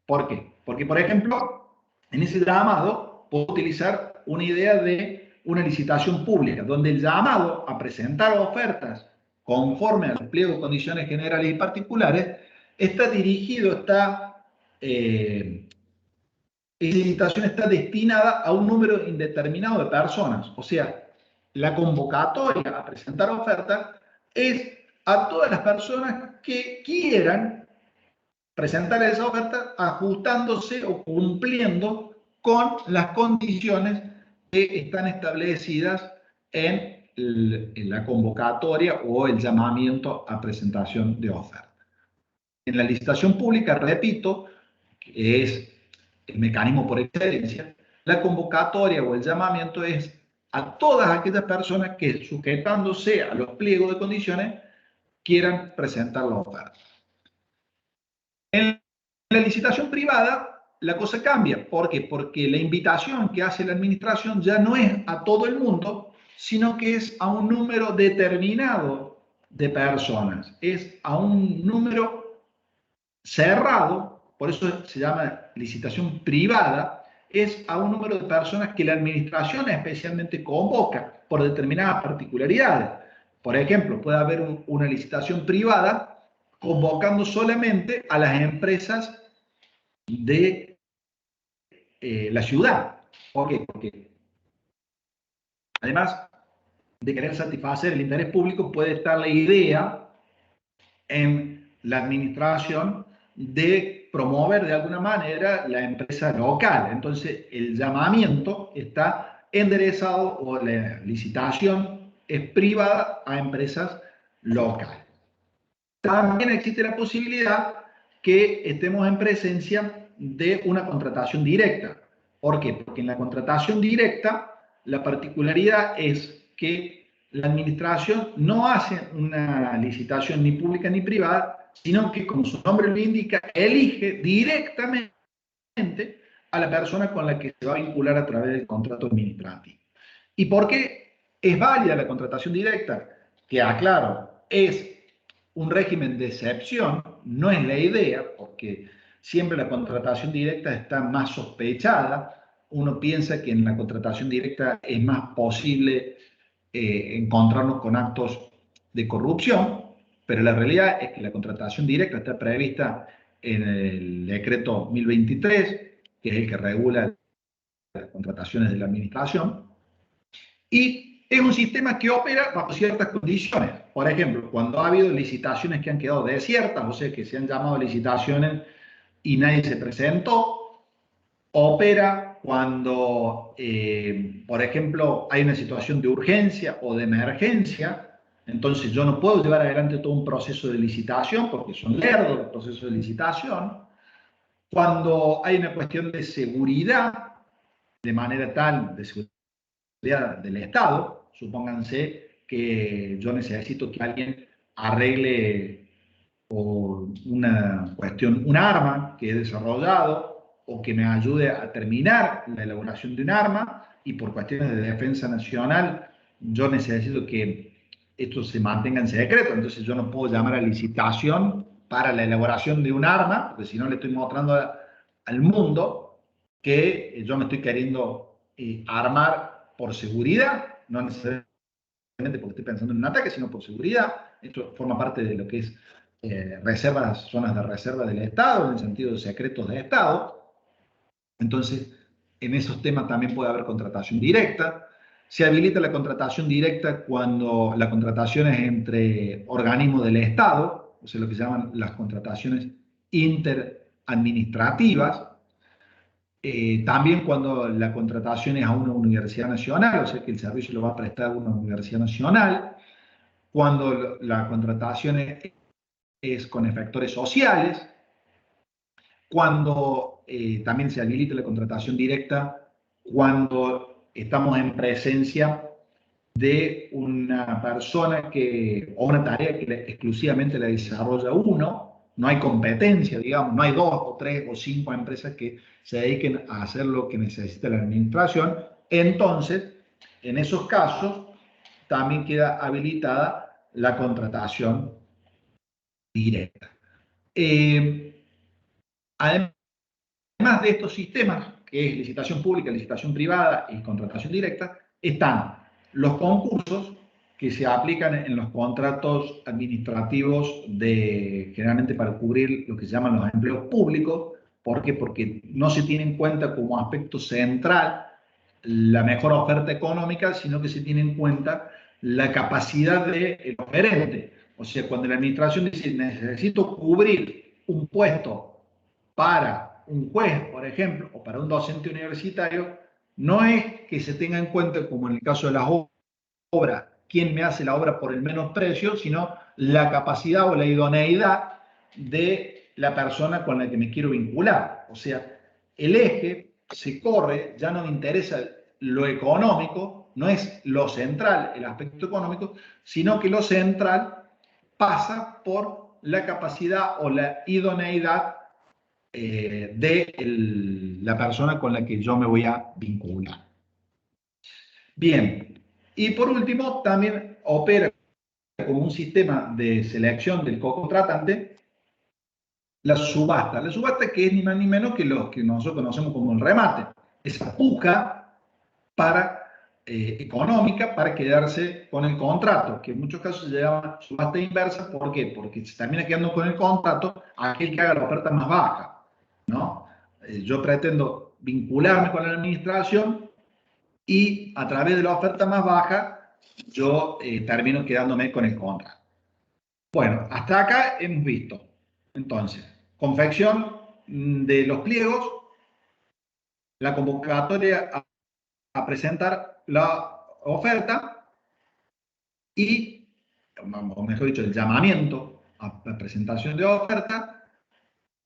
¿Por qué? Porque, por ejemplo, en ese llamado puedo utilizar una idea de una licitación pública, donde el llamado a presentar ofertas conforme al pliego de condiciones generales y particulares está dirigido, esa licitación está destinada a un número indeterminado de personas. O sea, la convocatoria a presentar ofertas es a todas las personas que quieran presentar esa oferta ajustándose o cumpliendo con las condiciones que están establecidas en la convocatoria o el llamamiento a presentación de oferta. En la licitación pública, repito, que es el mecanismo por excelencia, la convocatoria o el llamamiento es a todas aquellas personas que, sujetándose a los pliegos de condiciones, quieran presentar la oferta. En la licitación privada, la cosa cambia. ¿Por qué? Porque la invitación que hace la administración ya no es a todo el mundo, sino que es a un número determinado de personas. Es a un número cerrado, por eso se llama licitación privada, es a un número de personas que la administración especialmente convoca por determinadas particularidades. Por ejemplo, puede haber una licitación privada convocando solamente a las empresas de la ciudad. ¿Por qué? Porque además de querer satisfacer el interés público, puede estar la idea en la administración de promover de alguna manera la empresa local. Entonces, el llamamiento está enderezado o la licitación es privada a empresas locales. También existe la posibilidad que estemos en presencia de una contratación directa. ¿Por qué? Porque en la contratación directa la particularidad es que la administración no hace una licitación ni pública ni privada, sino que, como su nombre lo indica, elige directamente a la persona con la que se va a vincular a través del contrato administrativo. ¿Y por qué es válida la contratación directa? Que aclaro, es un régimen de excepción, no es la idea, porque siempre la contratación directa está más sospechada. Uno piensa que en la contratación directa es más posible encontrarnos con actos de corrupción, pero la realidad es que la contratación directa está prevista en el decreto 1023, que es el que regula las contrataciones de la administración, y es un sistema que opera bajo ciertas condiciones. Por ejemplo, cuando ha habido licitaciones que han quedado desiertas, o sea, que se han llamado licitaciones y nadie se presentó, opera cuando, por ejemplo, hay una situación de urgencia o de emergencia, entonces yo no puedo llevar adelante todo un proceso de licitación porque son lerdos los procesos de licitación, Cuando hay una cuestión de seguridad, de manera tal, de seguridad del Estado, supónganse que yo necesito que alguien arregle por una cuestión, un arma que he desarrollado o que me ayude a terminar la elaboración de un arma y por cuestiones de defensa nacional yo necesito que esto se mantenga en secreto, entonces yo no puedo llamar a licitación para la elaboración de un arma, porque si no le estoy mostrando al mundo que yo me estoy queriendo armar por seguridad, no necesariamente porque estoy pensando en un ataque, sino por seguridad. Esto forma parte de lo que es reservas, zonas de reserva del Estado, en el sentido de secretos de Estado. Entonces, en esos temas también puede haber contratación directa. Se habilita la contratación directa cuando la contratación es entre organismos del Estado, o sea, lo que se llaman las contrataciones interadministrativas. También cuando la contratación es a una universidad nacional, o sea, que el servicio lo va a prestar una universidad nacional. Cuando la contratación es con efectores sociales, cuando también se habilita la contratación directa, cuando estamos en presencia de una persona o una tarea que exclusivamente la desarrolla uno, no hay competencia, digamos, no hay 2 o 3 o 5 empresas que se dediquen a hacer lo que necesita la administración. Entonces, en esos casos, también queda habilitada la contratación directa. Además de estos sistemas, que es licitación pública, licitación privada y contratación directa, están los concursos que se aplican en los contratos administrativos generalmente para cubrir lo que se llaman los empleos públicos. ¿Por qué? Porque no se tiene en cuenta como aspecto central la mejor oferta económica, sino que se tiene en cuenta la capacidad del oferente. O sea, cuando la administración dice necesito cubrir un puesto para un juez, por ejemplo, o para un docente universitario, no es que se tenga en cuenta, como en el caso de las obras, quién me hace la obra por el menos precio, sino la capacidad o la idoneidad de la persona con la que me quiero vincular. O sea, el eje se corre, ya no me interesa lo económico, no es lo central, el aspecto económico, sino que lo central pasa por la capacidad o la idoneidad de la persona con la que yo me voy a vincular. Bien, y por último, también opera como un sistema de selección del co-contratante la subasta. La subasta que es ni más ni menos que lo que nosotros conocemos como el remate. Esa puja económica para quedarse con el contrato, que en muchos casos se llama subasta inversa. ¿Por qué? Porque se termina quedando con el contrato aquel que haga la oferta más baja, ¿no? Yo pretendo vincularme con la administración y a través de la oferta más baja yo termino quedándome con el contrato. Bueno, hasta acá hemos visto, entonces, confección de los pliegos, la convocatoria a presentar la oferta y, o mejor dicho, el llamamiento a la presentación de oferta.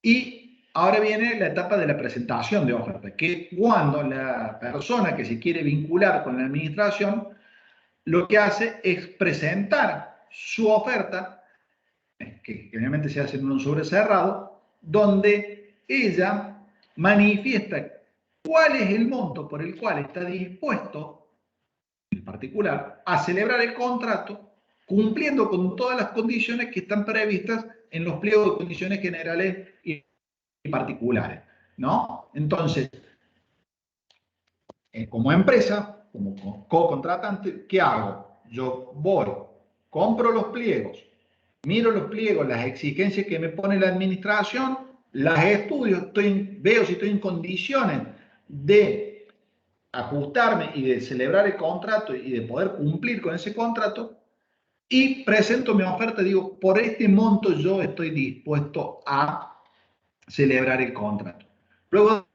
Y ahora viene la etapa de la presentación de oferta, que cuando la persona que se quiere vincular con la administración lo que hace es presentar su oferta, que obviamente se hace en un sobre cerrado, donde ella manifiesta cuál es el monto por el cual está dispuesto, en particular, a celebrar el contrato, cumpliendo con todas las condiciones que están previstas en los pliegos de condiciones generales y particulares, ¿no? Entonces, como empresa, como co-contratante, ¿qué hago? Yo voy, compro los pliegos, miro los pliegos, las exigencias que me pone la administración, las estudio, veo si estoy en condiciones de ajustarme y de celebrar el contrato y de poder cumplir con ese contrato, y presento mi oferta, digo, por este monto yo estoy dispuesto a celebrar el contrato. Luego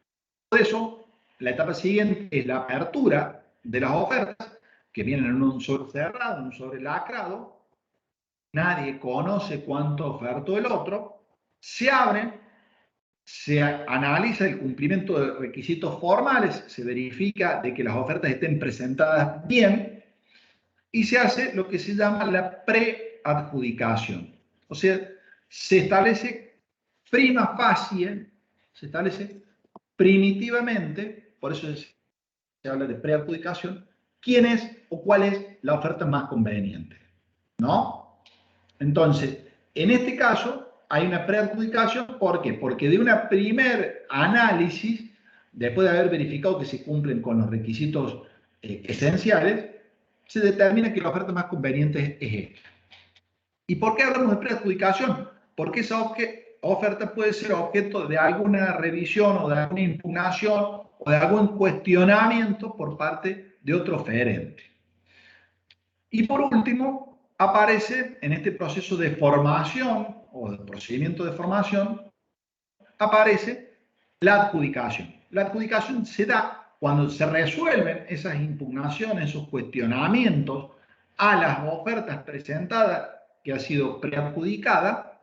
de eso, la etapa siguiente es la apertura de las ofertas, que vienen en un sobre cerrado, un sobre lacrado. Nadie conoce cuánto ofertó el otro. Se abren, se analiza el cumplimiento de requisitos formales, se verifica de que las ofertas estén presentadas bien y se hace lo que se llama la preadjudicación. O sea, se establece prima facie, se establece primitivamente, por eso se habla de preadjudicación, quién es o cuál es la oferta más conveniente, ¿no? Entonces, en este caso, hay una preadjudicación, ¿por qué? Porque de un primer análisis, después de haber verificado que se cumplen con los requisitos esenciales, se determina que la oferta más conveniente es esta. ¿Y por qué hablamos de preadjudicación? Porque esa oferta puede ser objeto de alguna revisión o de alguna impugnación o de algún cuestionamiento por parte de otro oferente. Y por último, aparece en este proceso de formación o de procedimiento de formación, aparece la adjudicación. La adjudicación se da cuando se resuelven esas impugnaciones, esos cuestionamientos a las ofertas presentadas que ha sido preadjudicada,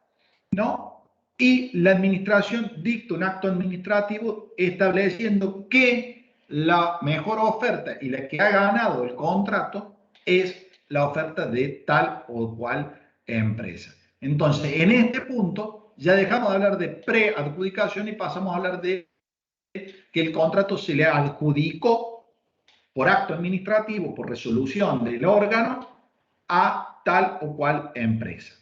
¿no? Y la administración dicta un acto administrativo estableciendo que la mejor oferta y la que ha ganado el contrato es la oferta de tal o cual empresa. Entonces, en este punto, ya dejamos de hablar de preadjudicación y pasamos a hablar de que el contrato se le adjudicó por acto administrativo, por resolución del órgano, a tal o cual empresa.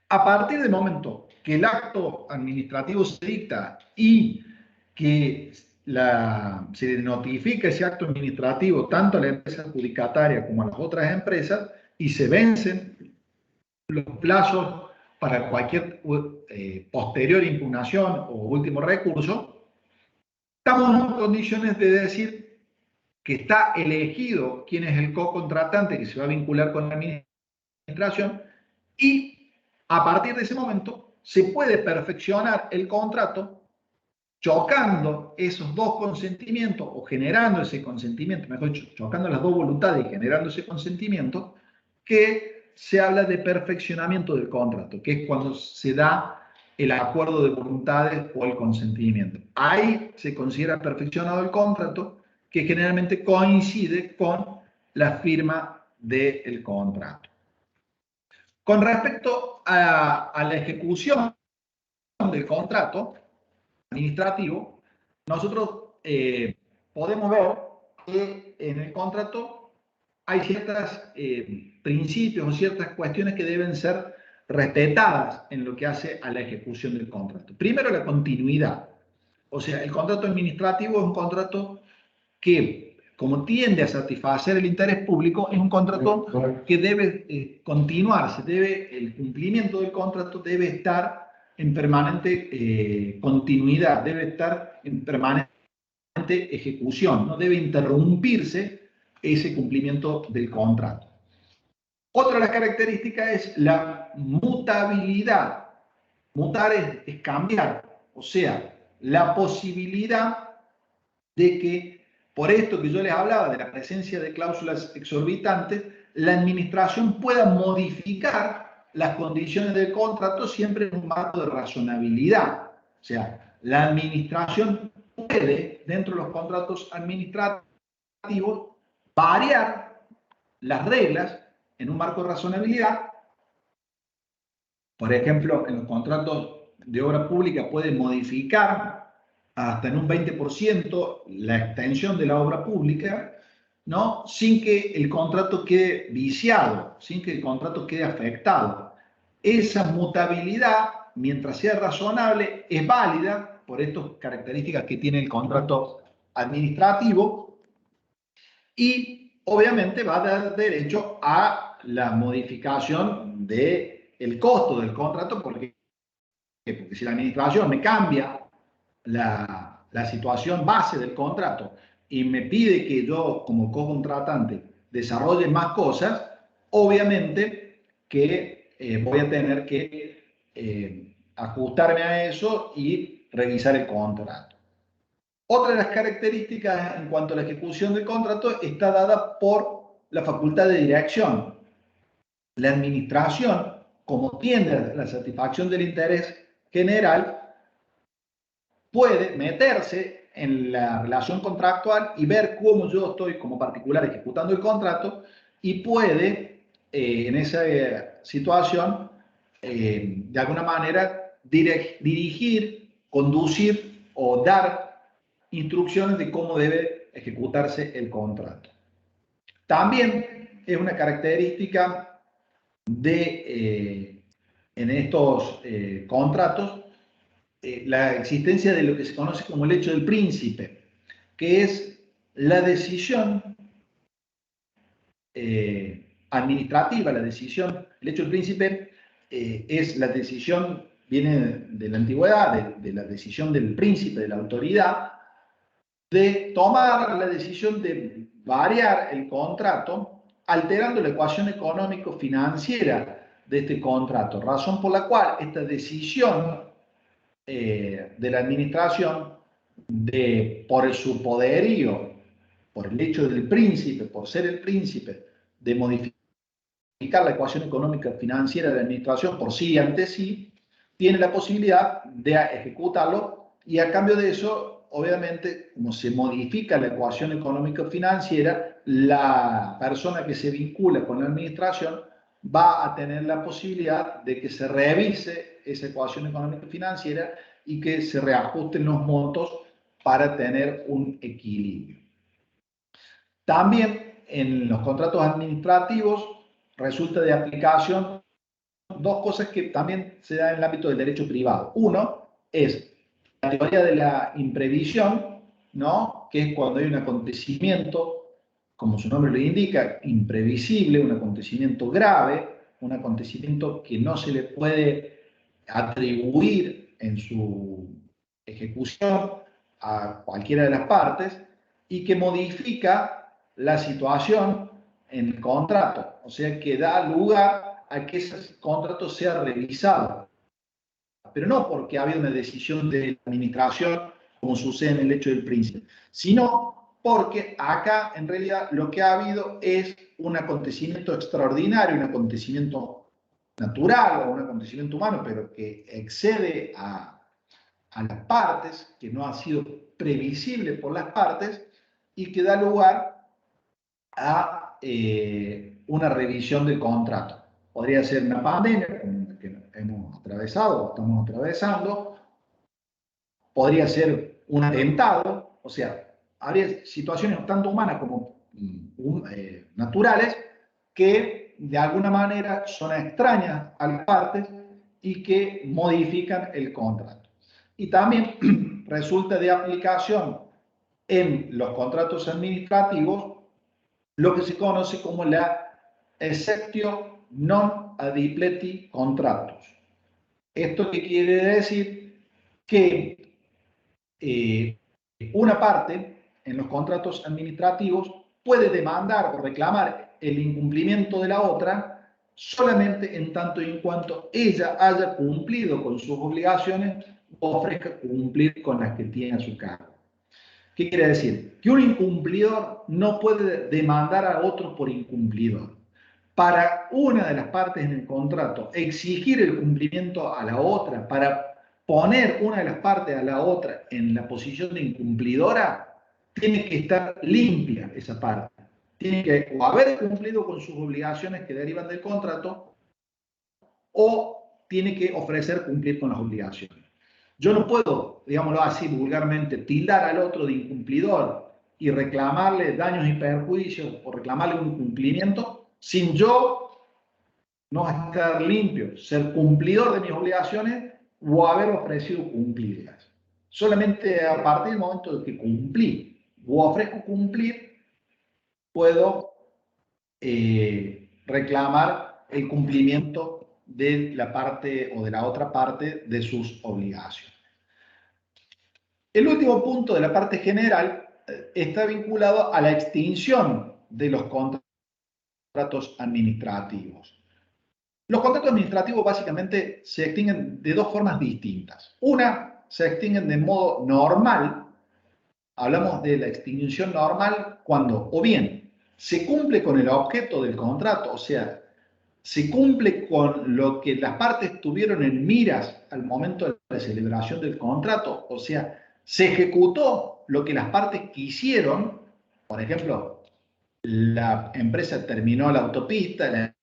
A partir del momento que el acto administrativo se dicta y que se le notifica ese acto administrativo tanto a la empresa adjudicataria como a las otras empresas y se vencen los plazos para cualquier posterior impugnación o último recurso, estamos en condiciones de decir que está elegido quién es el co-contratante que se va a vincular con la administración y a partir de ese momento se puede perfeccionar el contrato chocando esos dos consentimientos o generando ese consentimiento, mejor dicho, chocando las dos voluntades y generando ese consentimiento, que se habla de perfeccionamiento del contrato, que es cuando se da el acuerdo de voluntades o el consentimiento. Ahí se considera perfeccionado el contrato, que generalmente coincide con la firma del contrato. Con respecto a la ejecución del contrato administrativo, nosotros podemos ver que en el contrato hay ciertos principios o ciertas cuestiones que deben ser respetadas en lo que hace a la ejecución del contrato. Primero, la continuidad. O sea, el contrato administrativo es un contrato que, como tiende a satisfacer el interés público, es un contrato que debe continuarse, el cumplimiento del contrato debe estar en permanente continuidad, debe estar en permanente ejecución, no debe interrumpirse ese cumplimiento del contrato. Otra de las características es la mutabilidad. Mutar es cambiar, o sea, la posibilidad de que, por esto que yo les hablaba de la presencia de cláusulas exorbitantes, la administración pueda modificar las condiciones del contrato siempre en un marco de razonabilidad. O sea, la administración puede, dentro de los contratos administrativos, variar las reglas en un marco de razonabilidad. Por ejemplo, en los contratos de obra pública puede modificar hasta en un 20% la extensión de la obra pública, ¿no? Sin que el contrato quede viciado, sin que el contrato quede afectado. Esa mutabilidad, mientras sea razonable, es válida por estas características que tiene el contrato administrativo y obviamente va a dar derecho a la modificación del costo del contrato porque si la administración me cambia la situación base del contrato y me pide que yo como co-contratante desarrolle más cosas, obviamente que voy a tener que ajustarme a eso y revisar el contrato. Otra de las características en cuanto a la ejecución del contrato está dada por la facultad de dirección. La administración, como tiende a la satisfacción del interés general, puede meterse en la relación contractual y ver cómo yo estoy como particular ejecutando el contrato y puede, en esa situación, de alguna manera, dirigir, conducir o dar instrucciones de cómo debe ejecutarse el contrato. También es una característica de, en estos contratos, la existencia de lo que se conoce como el hecho del príncipe, que es la decisión administrativa, la decisión, el hecho del príncipe es la decisión, viene de la antigüedad, de la decisión del príncipe, de la autoridad, de tomar la decisión de variar el contrato, alterando la ecuación económico-financiera de este contrato, razón por la cual esta decisión de la administración, por su poderío, por el hecho del príncipe, por ser el príncipe, de modificar la ecuación económica financiera de la administración por sí y ante sí, tiene la posibilidad de ejecutarlo y a cambio de eso, obviamente, como se modifica la ecuación económica financiera, la persona que se vincula con la administración va a tener la posibilidad de que se revise esa ecuación económica financiera y que se reajusten los montos para tener un equilibrio. También en los contratos administrativos resulta de aplicación dos cosas que también se dan en el ámbito del derecho privado. Uno es la teoría de la imprevisión, ¿no? Que es cuando hay un acontecimiento, como su nombre lo indica, imprevisible, un acontecimiento grave, un acontecimiento que no se le puede atribuir en su ejecución a cualquiera de las partes y que modifica la situación en el contrato, o sea, que da lugar a que ese contrato sea revisado, pero no porque ha habido una decisión de la administración, como sucede en el hecho del príncipe, sino porque acá en realidad lo que ha habido es un acontecimiento extraordinario, un acontecimiento natural o un acontecimiento humano, pero que excede a las partes, que no ha sido previsible por las partes y que da lugar a una revisión del contrato. Podría ser una pandemia, como la que hemos atravesado o estamos atravesando, podría ser un atentado, o sea, habría situaciones tanto humanas como naturales que de alguna manera son extrañas a las partes y que modifican el contrato. Y también resulta de aplicación en los contratos administrativos lo que se conoce como la exceptio non adipleti contractus. ¿Esto qué quiere decir? Que una parte en los contratos administrativos puede demandar o reclamar el incumplimiento de la otra solamente en tanto y en cuanto ella haya cumplido con sus obligaciones o ofrezca cumplir con las que tiene a su cargo. ¿Qué quiere decir? Que un incumplidor no puede demandar a otro por incumplidor. Para una de las partes en el contrato, exigir el cumplimiento a la otra, para poner una de las partes a la otra en la posición de incumplidora, tiene que estar limpia esa parte. Tiene que o haber cumplido con sus obligaciones que derivan del contrato o tiene que ofrecer cumplir con las obligaciones. Yo no puedo, digámoslo así vulgarmente, tildar al otro de incumplidor y reclamarle daños y perjuicios o reclamarle un incumplimiento sin yo no estar limpio, ser cumplidor de mis obligaciones o haber ofrecido cumplirlas. Solamente a partir del momento de que cumplí o ofrezco cumplir, puedo reclamar el cumplimiento de la parte o de la otra parte de sus obligaciones. El último punto de la parte general está vinculado a la extinción de los contratos administrativos. Los contratos administrativos básicamente se extinguen de dos formas distintas. Una, se extinguen de modo normal. Hablamos de la extinción normal cuando o bien se cumple con el objeto del contrato, o sea, se cumple con lo que las partes tuvieron en miras al momento de la celebración del contrato, o sea, Se ejecutó lo que las partes quisieron, por ejemplo, la empresa terminó la autopista, la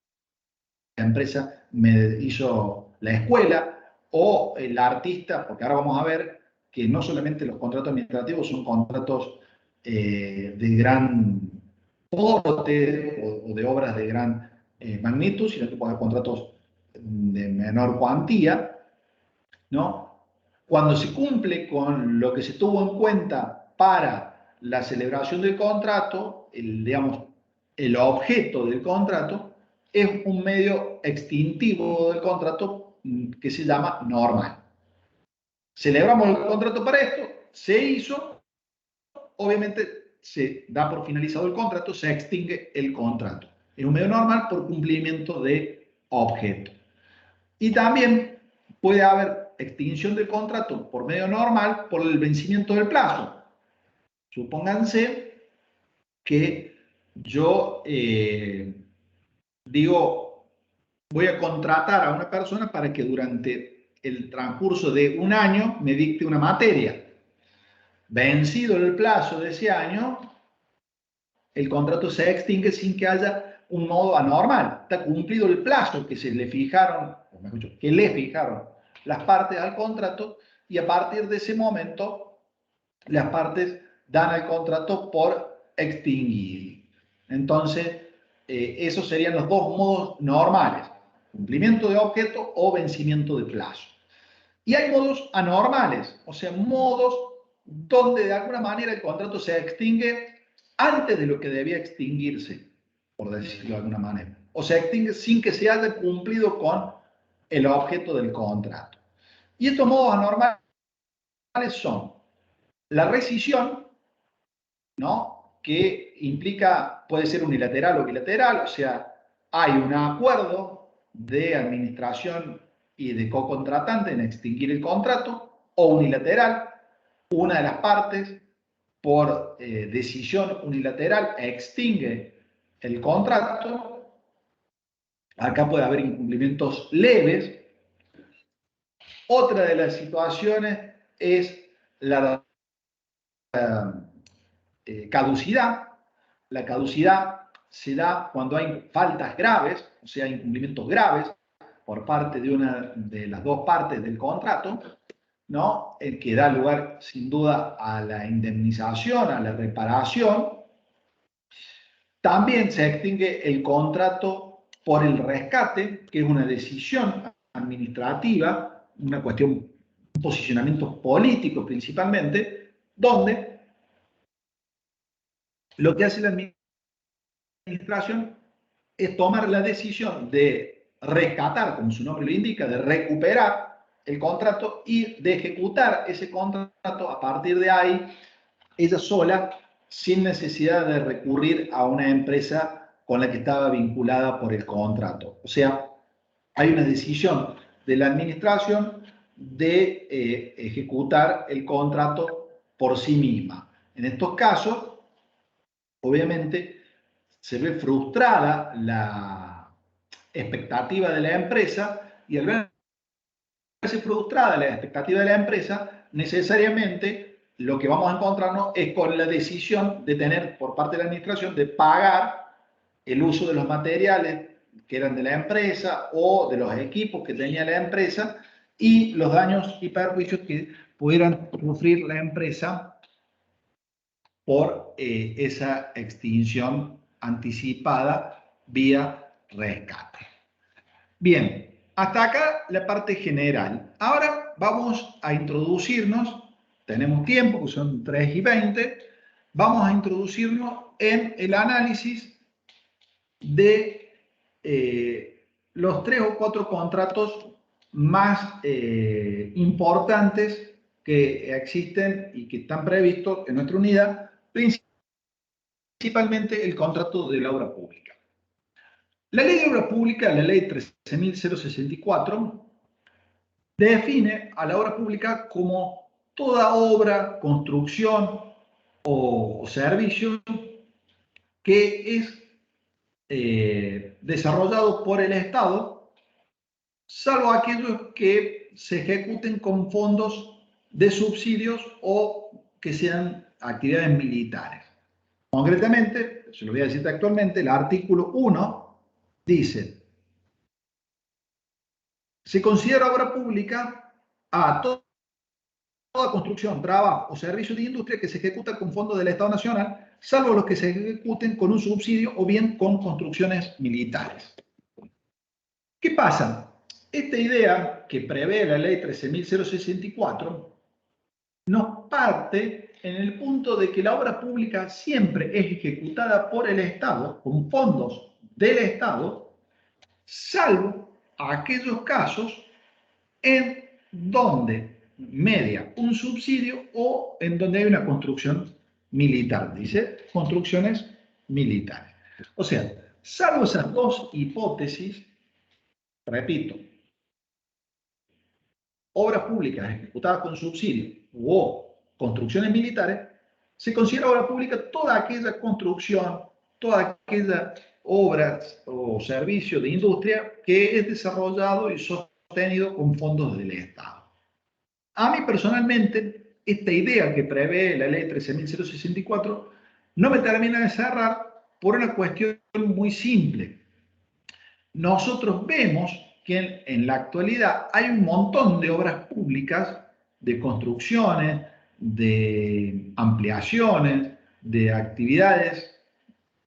empresa me hizo la escuela, o el artista, porque ahora vamos a ver que no solamente los contratos administrativos son contratos de gran porte o de obras de gran magnitud, sino que puede haber contratos de menor cuantía, ¿no? Cuando se cumple con lo que se tuvo en cuenta para la celebración del contrato, digamos, el objeto del contrato, es un medio extintivo del contrato que se llama normal. Celebramos el contrato para esto, se hizo, obviamente se da por finalizado el contrato, se extingue el contrato. Es un medio normal por cumplimiento de objeto. Y también puede haber extinción del contrato por medio normal por el vencimiento del plazo. Supónganse que yo digo, voy a contratar a una persona para que durante el transcurso de un año me dicte una materia. Vencido el plazo de ese año, el contrato se extingue sin que haya un modo anormal. Está cumplido el plazo que se le fijaron, o mejor dicho, que le fijaron las partes al contrato, y a partir de ese momento las partes dan el contrato por extinguido. Entonces, esos serían los dos modos normales: cumplimiento de objeto o vencimiento de plazo. Y hay modos anormales, o sea, modos donde de alguna manera el contrato se extingue antes de lo que debía extinguirse, por decirlo de alguna manera. O se extingue sin que se haya cumplido con el objeto del contrato. Y estos modos anormales son la rescisión, ¿no?, que implica, puede ser unilateral o bilateral, o sea, hay un acuerdo de administración y de co-contratante en extinguir el contrato, o unilateral, una de las partes por decisión unilateral extingue el contrato. Acá puede haber incumplimientos leves. Otra de las situaciones es la caducidad. La caducidad se da cuando hay faltas graves, o sea, incumplimientos graves por parte de una de las dos partes del contrato, ¿no?, el que da lugar sin duda a la indemnización, a la reparación. También se extingue el contrato por el rescate, que es una decisión administrativa, una cuestión, un posicionamiento político principalmente, donde lo que hace la administración es tomar la decisión de rescatar, como su nombre lo indica, de recuperar el contrato y de ejecutar ese contrato a partir de ahí, ella sola, sin necesidad de recurrir a una empresa con la que estaba vinculada por el contrato. O sea, hay una decisión de la administración de ejecutar el contrato por sí misma. En estos casos, obviamente, se ve frustrada la expectativa de la empresa, y al verse frustrada la expectativa de la empresa, necesariamente lo que vamos a encontrarnos es con la decisión de tener por parte de la administración de pagar el uso de los materiales que eran de la empresa o de los equipos que tenía la empresa, y los daños y perjuicios que pudieran sufrir la empresa por esa extinción anticipada vía rescate. Bien, hasta acá la parte general. Ahora vamos a introducirnos, tenemos tiempo, que son 3:20, vamos a introducirnos en el análisis de los 3 o 4 contratos más importantes que existen y que están previstos en nuestra unidad, principalmente el contrato de la obra pública. La ley de obra pública, la ley 13.064, define a la obra pública como toda obra, construcción o servicio que es desarrollado por el Estado, salvo aquellos que se ejecuten con fondos de subsidios o que sean actividades militares. Concretamente, se lo voy a decir actualmente, el artículo 1 dice: se considera obra pública a toda construcción, trabajo o servicio de industria que se ejecuta con fondos del Estado Nacional, salvo los que se ejecuten con un subsidio o bien con construcciones militares. ¿Qué pasa? Esta idea que prevé la ley 13.064 nos parte en el punto de que la obra pública siempre es ejecutada por el Estado, con fondos del Estado, salvo aquellos casos en donde media un subsidio o en donde hay una construcción militar. Dice construcciones militares. O sea, salvo esas dos hipótesis, repito, obras públicas ejecutadas con subsidio o construcciones militares, se considera obra pública toda aquella construcción, toda aquella obra o servicio de industria que es desarrollado y sostenido con fondos del Estado. A mí personalmente, esta idea que prevé la ley 13.064 no me termina de cerrar por una cuestión muy simple. Nosotros vemos que en la actualidad hay un montón de obras públicas, de construcciones, de ampliaciones, de actividades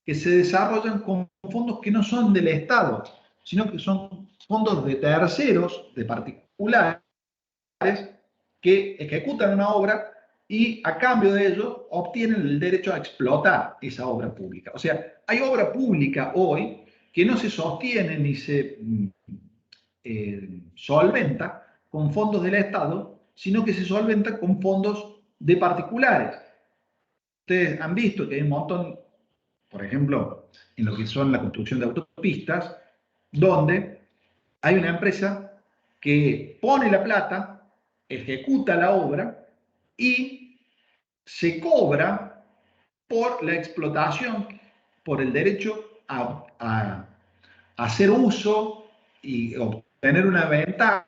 que se desarrollan con fondos que no son del Estado, sino que son fondos de terceros, de particulares, que ejecutan una obra y a cambio de ello obtienen el derecho a explotar esa obra pública. O sea, hay obra pública hoy que no se sostiene ni se solventa con fondos del Estado, sino que se solventa con fondos de particulares. Ustedes han visto que hay un montón, por ejemplo, en lo que son la construcción de autopistas, donde hay una empresa que pone la plata, ejecuta la obra y se cobra por la explotación, por el derecho a hacer uso y obtener una ventaja,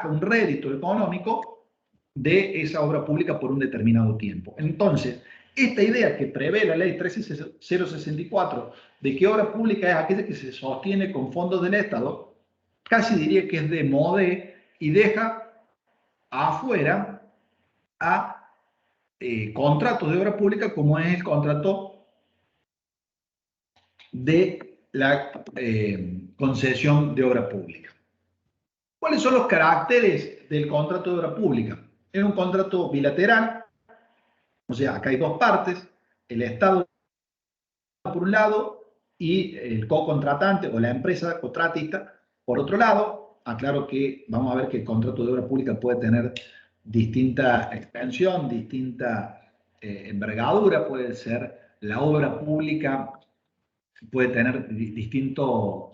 un rédito económico de esa obra pública por un determinado tiempo. Entonces, esta idea que prevé la ley 13.064 de que obra pública es aquella que se sostiene con fondos del Estado, casi diría que es de modé y deja afuera a contratos de obra pública como es el contrato de la concesión de obra pública. ¿Cuáles son los caracteres del contrato de obra pública? Es un contrato bilateral, o sea, acá hay dos partes, el Estado por un lado y el co-contratante o la empresa contratista por otro lado. Aclaro que vamos a ver que el contrato de obra pública puede tener distinta extensión, distinta envergadura, puede ser la obra pública, puede tener distinto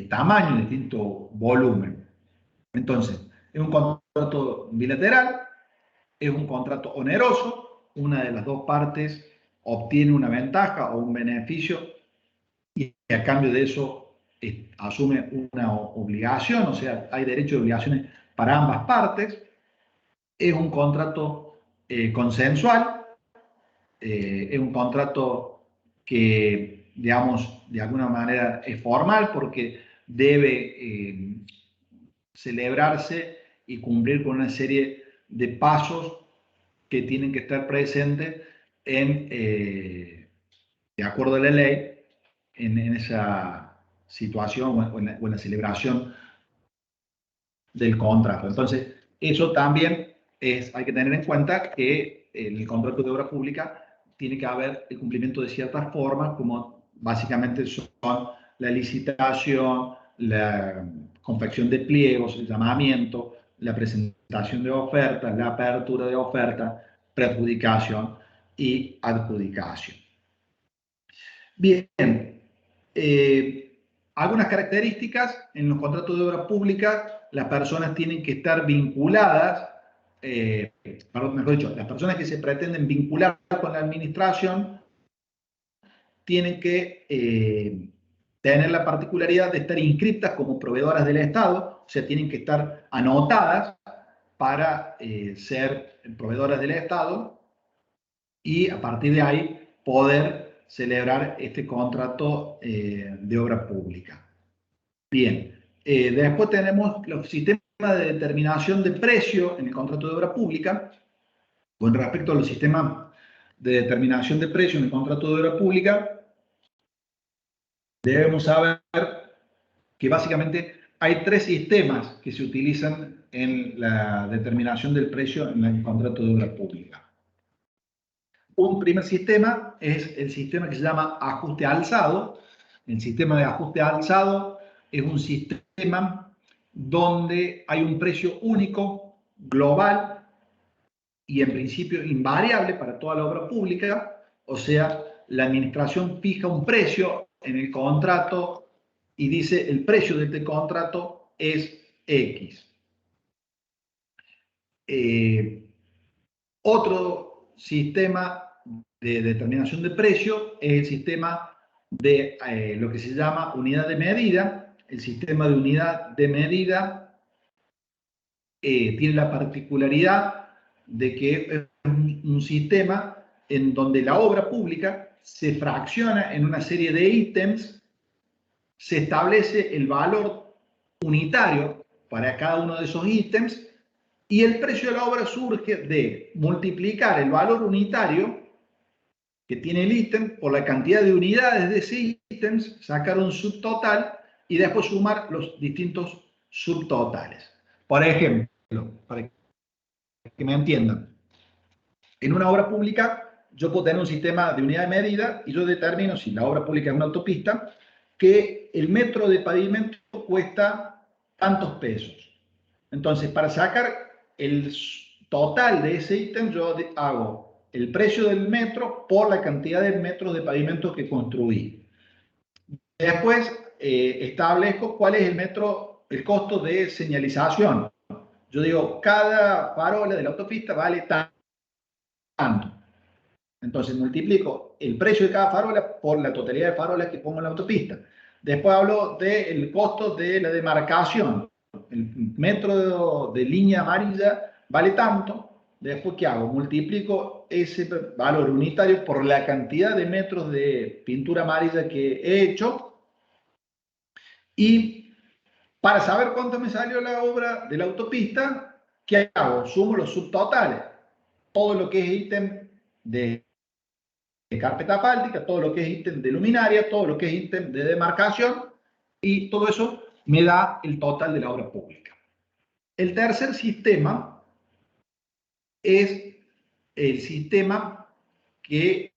tamaño, distinto volumen. Entonces, es un contrato bilateral, es un contrato oneroso, una de las dos partes obtiene una ventaja o un beneficio y a cambio de eso asume una obligación, o sea, hay derechos y obligaciones para ambas partes. Es un contrato consensual, es un contrato que, digamos, de alguna manera es formal porque debe celebrarse y cumplir con una serie de pasos que tienen que estar presentes de acuerdo a la ley en esa situación o en la celebración del contrato. Entonces, eso también hay que tener en cuenta que en el contrato de obra pública tiene que haber el cumplimiento de ciertas formas, como básicamente son la licitación, la confección de pliegos, el llamamiento, la presentación de ofertas, la apertura de ofertas, preadjudicación y adjudicación. Bien, algunas características en los contratos de obra pública: las personas tienen que estar vinculadas, mejor dicho, las personas que se pretenden vincular con la administración tienen que tener la particularidad de estar inscritas como proveedoras del Estado, o sea, tienen que estar anotadas para ser proveedoras del Estado y a partir de ahí poder celebrar este contrato de obra pública. Bien, después tenemos los sistemas de determinación de precio en el contrato de obra pública. Con respecto a los sistemas de determinación de precio en el contrato de obra pública, debemos saber que básicamente hay tres sistemas que se utilizan en la determinación del precio en el contrato de obra pública. Un primer sistema es el sistema que se llama ajuste alzado. El sistema de ajuste alzado es un sistema donde hay un precio único, global y en principio invariable para toda la obra pública. O sea, la administración fija un precio en el contrato y dice el precio de este contrato es X. Otro sistema de determinación de precio es el sistema de lo que se llama unidad de medida. El sistema de unidad de medida tiene la particularidad de que es un sistema en donde la obra pública se fracciona en una serie de ítems, se establece el valor unitario para cada uno de esos ítems y el precio de la obra surge de multiplicar el valor unitario que tiene el ítem por la cantidad de unidades de ese ítem, sacar un subtotal y después sumar los distintos subtotales. Por ejemplo, para que me entiendan, en una obra pública yo puedo tener un sistema de unidad de medida y yo determino, si la obra pública es una autopista, que el metro de pavimento cuesta tantos pesos. Entonces, para sacar el total de ese ítem, yo hago el precio del metro por la cantidad de metros de pavimento que construí. Después establezco cuál es el costo de señalización. Yo digo, cada farola de la autopista vale tanto. Entonces multiplico el precio de cada farola por la totalidad de farolas que pongo en la autopista. Después hablo del costo de la demarcación. El metro de línea amarilla vale tanto. Después, ¿qué hago? Multiplico ese valor unitario por la cantidad de metros de pintura amarilla que he hecho. Y para saber cuánto me salió la obra de la autopista, ¿qué hago? Sumo los subtotales. Todo lo que es ítem de carpeta asfáltica, todo lo que es ítem de luminaria, todo lo que es ítem de demarcación, y todo eso me da el total de la obra pública. El tercer sistema es el sistema que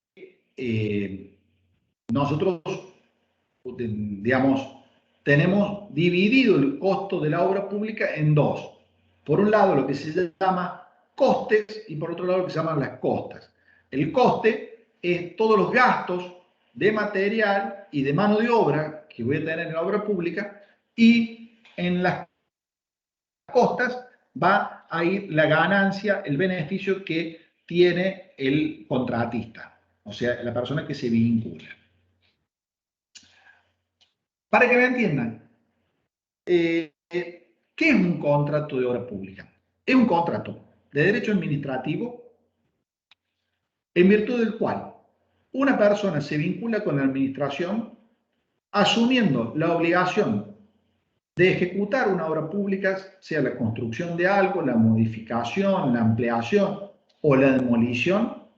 nosotros, digamos, tenemos dividido el costo de la obra pública en dos. Por un lado, lo que se llama costes y por otro lado, lo que se llaman las costas. El coste es todos los gastos de material y de mano de obra que voy a tener en la obra pública, y en las costas va a ir la ganancia, el beneficio que tiene el contratista, o sea, la persona que se vincula. Para que me entiendan, ¿qué es un contrato de obra pública? Es un contrato de derecho administrativo en virtud del cual una persona se vincula con la administración asumiendo la obligación de ejecutar una obra pública, sea la construcción de algo, la modificación, la ampliación o la demolición,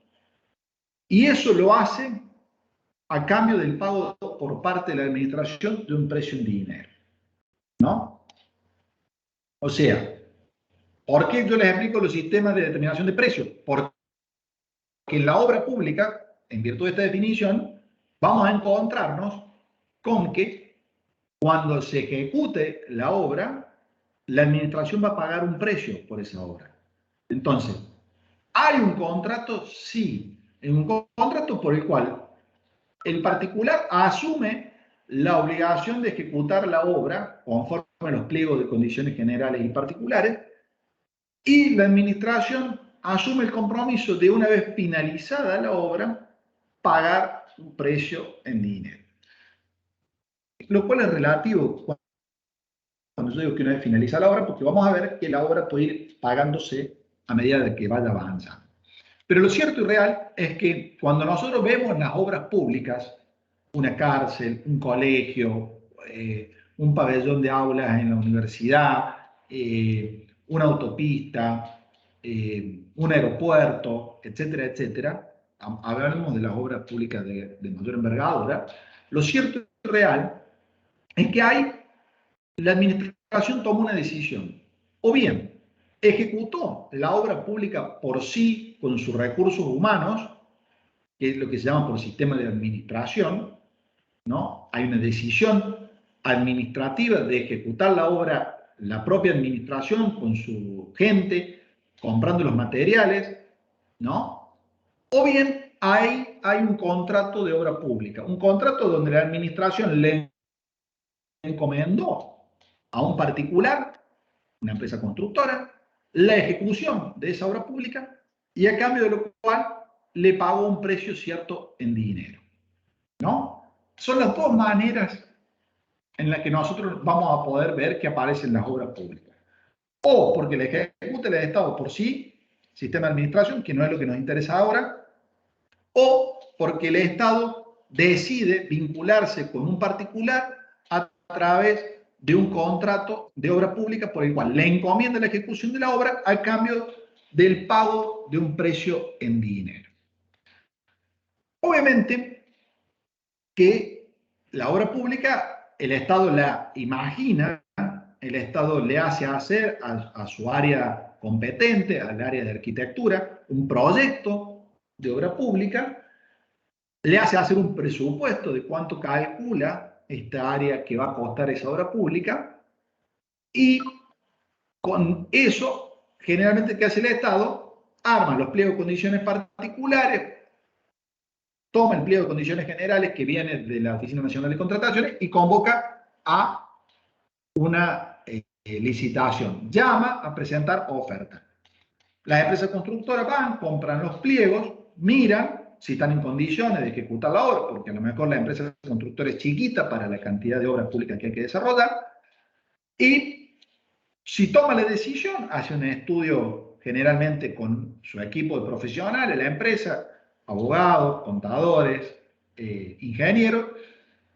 y eso lo hace a cambio del pago por parte de la administración de un precio en dinero, ¿no? O sea, ¿por qué yo les explico los sistemas de determinación de precios? Porque en la obra pública, en virtud de esta definición, vamos a encontrarnos con que cuando se ejecute la obra, la administración va a pagar un precio por esa obra. Entonces, ¿hay un contrato? Sí. Es un contrato por el cual el particular asume la obligación de ejecutar la obra conforme a los pliegos de condiciones generales y particulares, y la administración asume el compromiso de, una vez finalizada la obra, pagar un precio en dinero. Lo cual es relativo. Cuando yo digo que una vez finaliza la obra, porque vamos a ver que la obra puede ir pagándose a medida de que vaya avanzando. Pero lo cierto y real es que cuando nosotros vemos las obras públicas, una cárcel, un colegio, un pabellón de aulas en la universidad, una autopista, un aeropuerto, etcétera, etcétera, hablamos de las obras públicas de mayor envergadura, lo cierto y real es que la administración tomó una decisión, o bien ejecutó la obra pública por sí con sus recursos humanos, que es lo que se llama por sistema de administración, ¿no? Hay una decisión administrativa de ejecutar la obra, la propia administración con su gente, comprando los materiales, ¿no? O bien hay un contrato de obra pública, un contrato donde la administración le encomendó a un particular, una empresa constructora, la ejecución de esa obra pública y a cambio de lo cual le pagó un precio cierto en dinero, ¿no? Son las dos maneras en las que nosotros vamos a poder ver que aparecen las obras públicas. O porque le ejecuta el Estado por sí, sistema de administración, que no es lo que nos interesa ahora, o porque el Estado decide vincularse con un particular a través de un contrato de obra pública por el cual le encomienda la ejecución de la obra a cambio del pago de un precio en dinero. Obviamente que la obra pública, el Estado la imagina, el Estado le hace hacer a su área competente, al área de arquitectura, un proyecto de obra pública, le hace hacer un presupuesto de cuánto calcula esta área que va a costar esa obra pública y con eso, generalmente, ¿qué hace el Estado? Arma los pliegos de condiciones particulares, toma el pliego de condiciones generales que viene de la Oficina Nacional de Contrataciones y convoca a una licitación. Llama a presentar oferta. Las empresas constructoras van, compran los pliegos, miran si están en condiciones de ejecutar la obra, porque a lo mejor la empresa constructora es chiquita para la cantidad de obras públicas que hay que desarrollar, y si toma la decisión, hace un estudio generalmente con su equipo de profesionales, la empresa, abogados, contadores, ingenieros,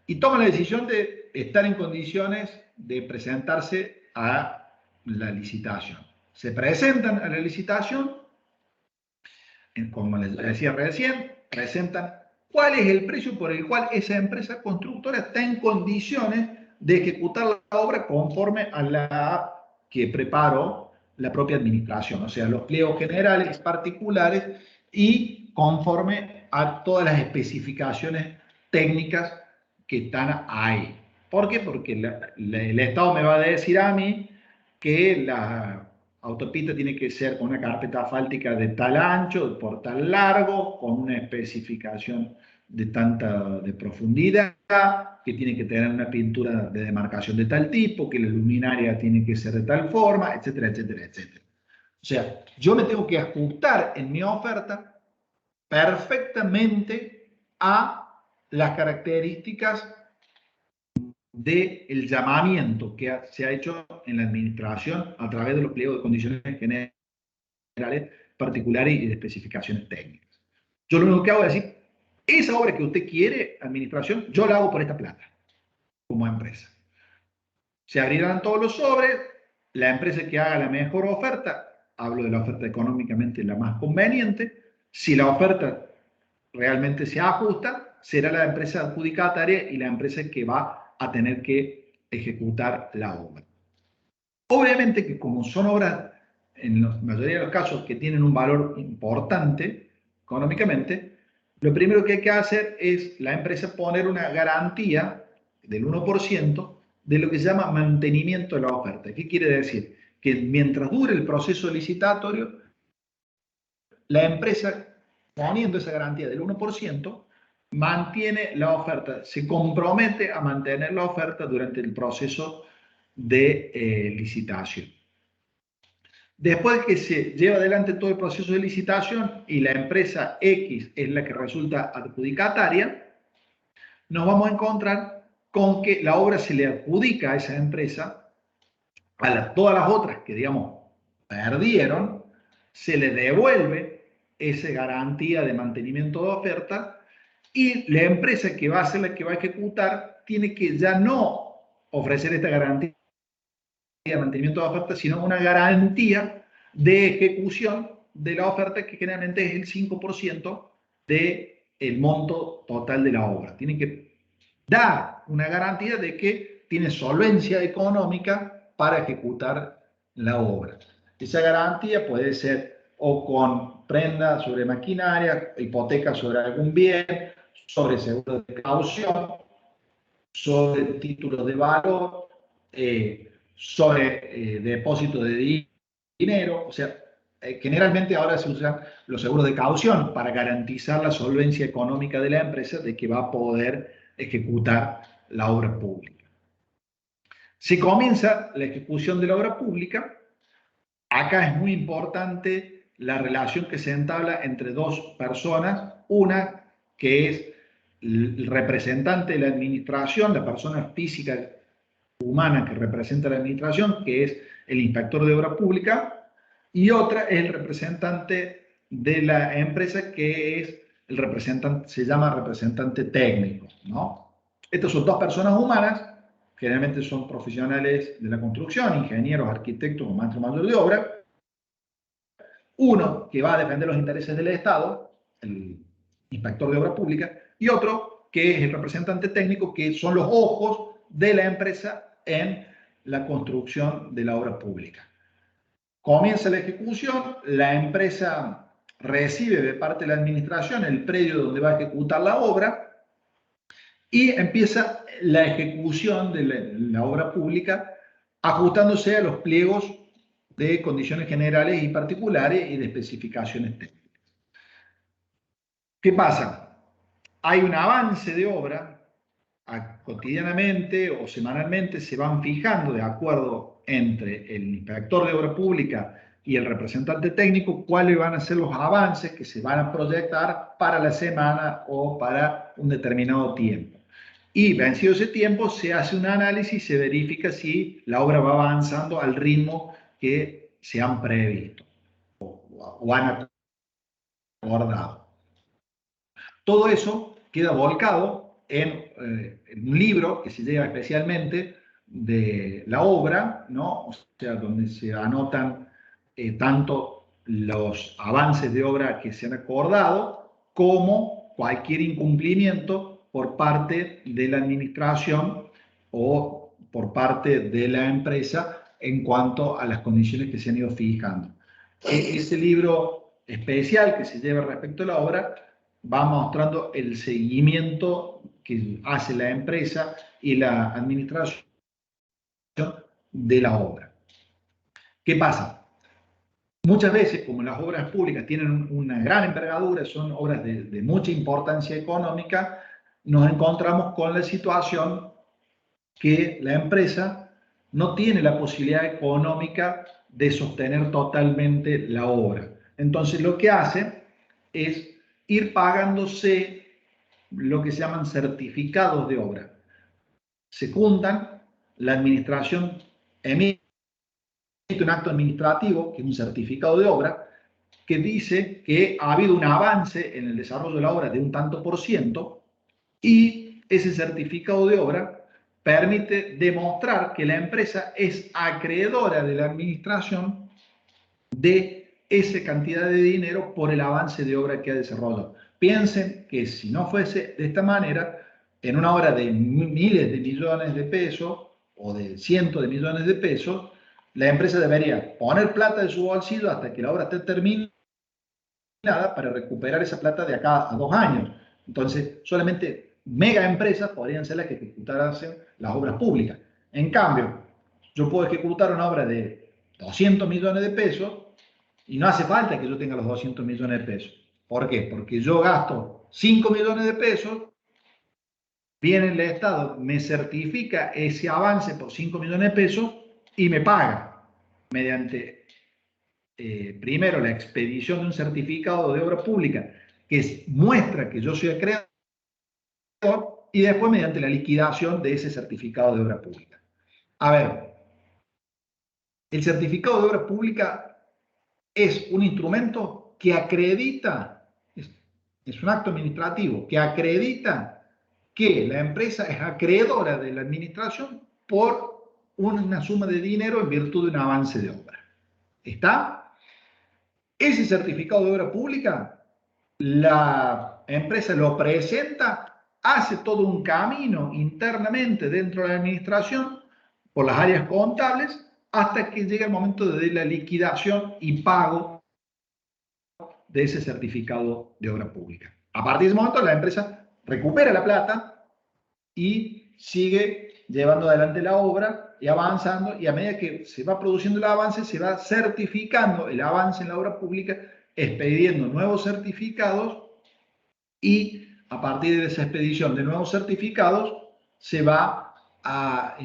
y toma la decisión de estar en condiciones de presentarse a la licitación. Se presentan a la licitación, como les decía recién, presentan cuál es el precio por el cual esa empresa constructora está en condiciones de ejecutar la obra conforme a la que preparó la propia administración, o sea, los pliegos generales, particulares y conforme a todas las especificaciones técnicas que están ahí. ¿Por qué? Porque el Estado me va a decir a mí que la autopista tiene que ser con una carpeta asfáltica de tal ancho, por tal largo, con una especificación de profundidad, que tiene que tener una pintura de demarcación de tal tipo, que la luminaria tiene que ser de tal forma, etcétera, etcétera, etcétera. O sea, yo me tengo que ajustar en mi oferta perfectamente a las características del llamamiento que se ha hecho en la administración a través de los pliegos de condiciones generales, particulares y de especificaciones técnicas. Yo lo único que hago es decir, esa obra que usted quiere, administración, yo la hago por esta plata, como empresa. Se abrirán todos los sobres, la empresa que haga la mejor oferta, hablo de la oferta económicamente la más conveniente, si la oferta realmente se ajusta, será la empresa adjudicataria y la empresa que va a tener que ejecutar la obra. Obviamente que como son obras, en la mayoría de los casos, que tienen un valor importante económicamente, lo primero que hay que hacer es la empresa poner una garantía del 1% de lo que se llama mantenimiento de la oferta. ¿Qué quiere decir? Que mientras dure el proceso licitatorio, la empresa, poniendo esa garantía del 1%, mantiene la oferta, se compromete a mantener la oferta durante el proceso de licitación. Después que se lleva adelante todo el proceso de licitación y la empresa X es la que resulta adjudicataria, nos vamos a encontrar con que la obra se le adjudica a esa empresa todas las otras que, digamos, perdieron, se le devuelve esa garantía de mantenimiento de oferta y la empresa que va a ser la que va a ejecutar tiene que ya no ofrecer esta garantía de mantenimiento de oferta, sino una garantía de ejecución de la oferta que generalmente es el 5% del monto total de la obra. Tiene que dar una garantía de que tiene solvencia económica para ejecutar la obra. Esa garantía puede ser o con prenda sobre maquinaria, hipoteca sobre algún bien, sobre seguro de caución, sobre títulos de valor, sobre depósito de dinero. O sea, generalmente ahora se usan los seguros de caución para garantizar la solvencia económica de la empresa de que va a poder ejecutar la obra pública. Se comienza la ejecución de la obra pública. Acá es muy importante la relación que se entabla entre dos personas, una que es el representante de la administración, la persona física humana que representa la administración, que es el inspector de obra pública, y otra es el representante de la empresa, que es el representante, se llama representante técnico, ¿no? Estas son dos personas humanas, generalmente son profesionales de la construcción, ingenieros, arquitectos o maestro mayor de obra. Uno que va a defender los intereses del Estado, el inspector de obra pública, y otro que es el representante técnico, que son los ojos de la empresa en la construcción de la obra pública. Comienza la ejecución, la empresa recibe de parte de la administración el predio donde va a ejecutar la obra y empieza la ejecución de la obra pública ajustándose a los pliegos de condiciones generales y particulares y de especificaciones técnicas. ¿Qué pasa? Hay un avance de obra, cotidianamente o semanalmente se van fijando de acuerdo entre el inspector de obra pública y el representante técnico cuáles van a ser los avances que se van a proyectar para la semana o para un determinado tiempo. Y vencido ese tiempo se hace un análisis y se verifica si la obra va avanzando al ritmo que se han previsto o han acordado. Todo eso queda volcado en un libro que se lleva especialmente de la obra, ¿no? O sea, donde se anotan tanto los avances de obra que se han acordado como cualquier incumplimiento por parte de la administración o por parte de la empresa en cuanto a las condiciones que se han ido fijando. Ese libro especial que se lleva respecto a la obra va mostrando el seguimiento que hace la empresa y la administración de la obra. ¿Qué pasa? Muchas veces, como las obras públicas tienen una gran envergadura, son obras de mucha importancia económica, nos encontramos con la situación que la empresa no tiene la posibilidad económica de sostener totalmente la obra. Entonces, lo que hace es ir pagándose lo que se llaman certificados de obra. Se juntan, la administración emite un acto administrativo, que es un certificado de obra, que dice que ha habido un avance en el desarrollo de la obra de un tanto por ciento, y ese certificado de obra permite demostrar que la empresa es acreedora de la administración de esa cantidad de dinero por el avance de obra que ha desarrollado. Piensen que si no fuese de esta manera, en una obra de miles de millones de pesos o de cientos de millones de pesos, la empresa debería poner plata de su bolsillo hasta que la obra esté terminada para recuperar esa plata de acá a 2 años. Entonces, solamente mega empresas podrían ser las que ejecutaran las obras públicas. En cambio, yo puedo ejecutar una obra de 200 millones de pesos y no hace falta que yo tenga los 200 millones de pesos. ¿Por qué? Porque yo gasto 5 millones de pesos, viene el Estado, me certifica ese avance por 5 millones de pesos y me paga mediante, primero, la expedición de un certificado de obra pública que muestra que yo soy acreedor y después mediante la liquidación de ese certificado de obra pública. A ver, El certificado de obra pública es un instrumento que acredita, es un acto administrativo que acredita que la empresa es acreedora de la administración por una suma de dinero en virtud de un avance de obra. ¿Está? Ese certificado de obra pública, la empresa lo presenta, hace todo un camino internamente dentro de la administración por las áreas contables hasta que llega el momento de la liquidación y pago de ese certificado de obra pública. A partir de ese momento, la empresa recupera la plata y sigue llevando adelante la obra y avanzando, y a medida que se va produciendo el avance, se va certificando el avance en la obra pública, expediendo nuevos certificados, y a partir de esa expedición de nuevos certificados se va a,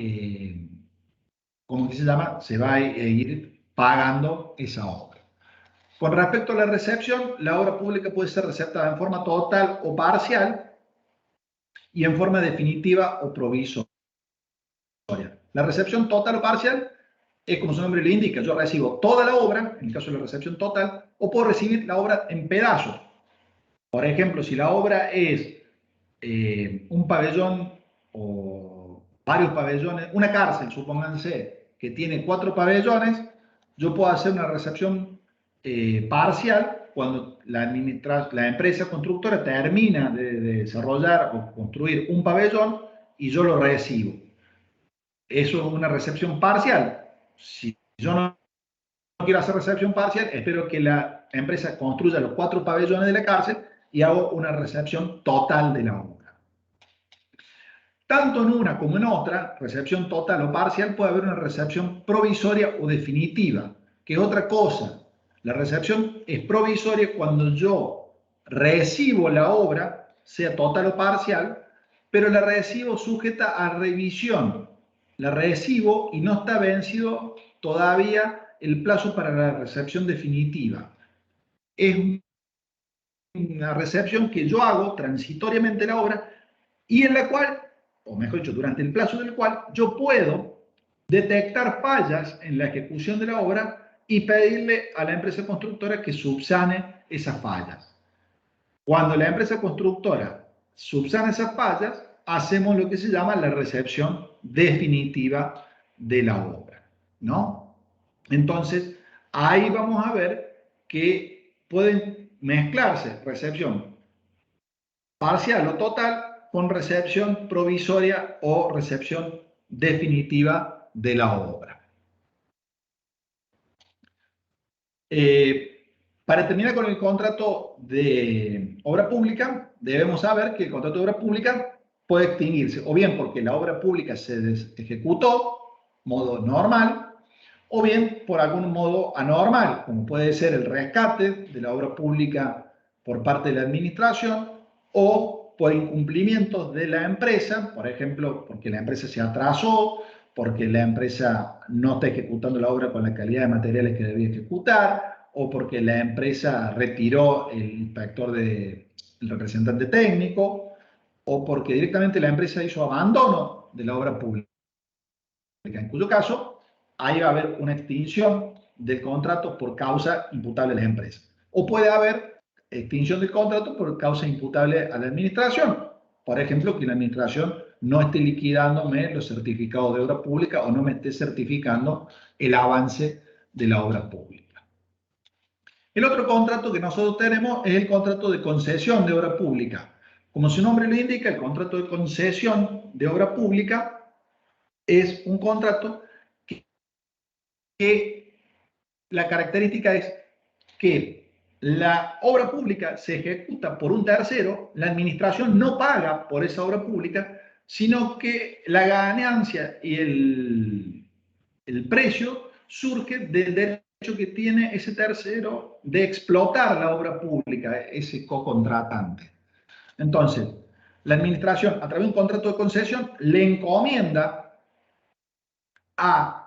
¿cómo que se llama? Se va a ir pagando esa obra. Con respecto a la recepción, la obra pública puede ser receptada en forma total o parcial y en forma definitiva o provisoria. La recepción total o parcial es, como su nombre le indica, yo recibo toda la obra, en el caso de la recepción total, o puedo recibir la obra en pedazos. Por ejemplo, si la obra es un pabellón o varios pabellones, una cárcel, supónganse, que tiene 4 pabellones, yo puedo hacer una recepción parcial cuando la empresa constructora termina de desarrollar o construir un pabellón y yo lo recibo. Eso es una recepción parcial. Si yo no quiero hacer recepción parcial, espero que la empresa construya los 4 pabellones de la cárcel y hago una recepción total de la obra. Tanto en una como en otra, recepción total o parcial, puede haber una recepción provisoria o definitiva, que es otra cosa. La recepción es provisoria cuando yo recibo la obra, sea total o parcial, pero la recibo sujeta a revisión. La recibo y no está vencido todavía el plazo para la recepción definitiva. Es una recepción que yo hago transitoriamente la obra y en la cual, o mejor dicho, durante el plazo del cual yo puedo detectar fallas en la ejecución de la obra y pedirle a la empresa constructora que subsane esas fallas. Cuando la empresa constructora subsana esas fallas, hacemos lo que se llama la recepción definitiva de la obra, ¿no? Entonces, ahí vamos a ver que pueden mezclarse recepción parcial o total con recepción provisoria o recepción definitiva de la obra. Para terminar con el contrato de obra pública, debemos saber que el contrato de obra pública puede extinguirse, o bien porque la obra pública se ejecutó, modo normal, o bien por algún modo anormal, como puede ser el rescate de la obra pública por parte de la administración, o por incumplimientos de la empresa, por ejemplo, porque la empresa se atrasó, porque la empresa no está ejecutando la obra con la calidad de materiales que debía ejecutar, o porque la empresa retiró el inspector el representante técnico, o porque directamente la empresa hizo abandono de la obra pública, en cuyo caso ahí va a haber una extinción del contrato por causa imputable a las empresas. O puede haber extinción del contrato por causa imputable a la administración. Por ejemplo, que la administración no esté liquidándome los certificados de obra pública o no me esté certificando el avance de la obra pública. El otro contrato que nosotros tenemos es el contrato de concesión de obra pública. Como su nombre lo indica, el contrato de concesión de obra pública es un contrato que la característica es que la obra pública se ejecuta por un tercero, la administración no paga por esa obra pública, sino que la ganancia y el precio surge del derecho que tiene ese tercero de explotar la obra pública, ese cocontratante. Entonces, la administración, a través de un contrato de concesión, le encomienda a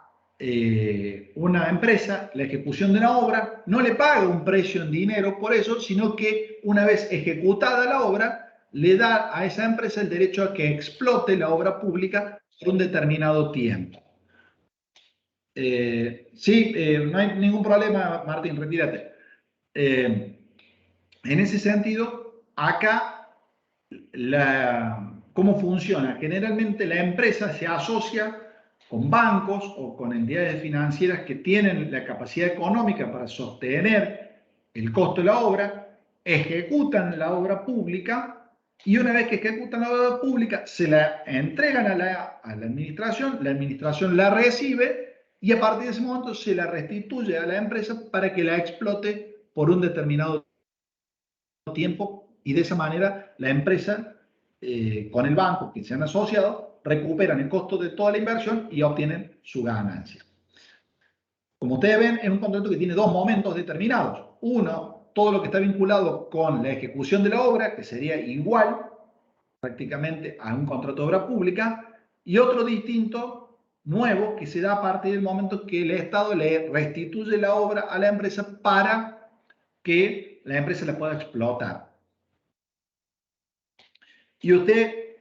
una empresa la ejecución de la obra, no le paga un precio en dinero por eso, sino que una vez ejecutada la obra, le da a esa empresa el derecho a que explote la obra pública por un determinado tiempo. Sí, no hay ningún problema, Martín, retírate. En ese sentido, acá, ¿cómo funciona? Generalmente la empresa se asocia con bancos o con entidades financieras que tienen la capacidad económica para sostener el costo de la obra, ejecutan la obra pública y una vez que ejecutan la obra pública se la entregan a la administración la recibe y a partir de ese momento se la restituye a la empresa para que la explote por un determinado tiempo y de esa manera la empresa con el banco que se han asociado recuperan el costo de toda la inversión y obtienen su ganancia. Como ustedes ven, es un contrato que tiene dos momentos determinados. Uno, todo lo que está vinculado con la ejecución de la obra, que sería igual prácticamente a un contrato de obra pública, y otro distinto, nuevo, que se da a partir del momento que el Estado le restituye la obra a la empresa para que la empresa la pueda explotar. Y usted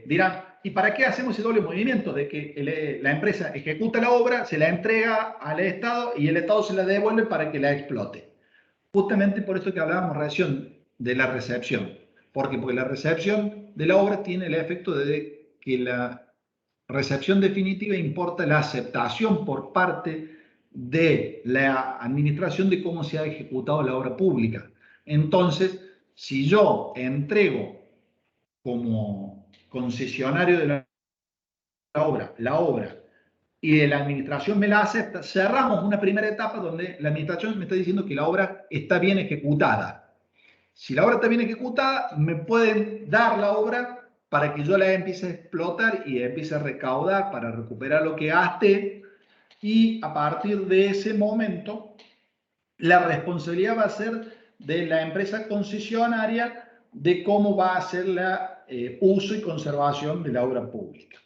dirá, ¿y para qué hacemos ese doble movimiento de que la empresa ejecuta la obra, se la entrega al Estado y el Estado se la devuelve para que la explote? Justamente por esto que hablábamos recién de la recepción. ¿Por qué? Porque la recepción de la obra tiene el efecto de que la recepción definitiva importa la aceptación por parte de la administración de cómo se ha ejecutado la obra pública. Entonces, si yo entrego como concesionario de la obra, y la administración me la acepta, cerramos una primera etapa donde la administración me está diciendo que la obra está bien ejecutada. Si la obra está bien ejecutada, me pueden dar la obra para que yo la empiece a explotar y empiece a recaudar para recuperar lo que gasté, y a partir de ese momento la responsabilidad va a ser de la empresa concesionaria de cómo va a hacer el uso y conservación de la obra pública.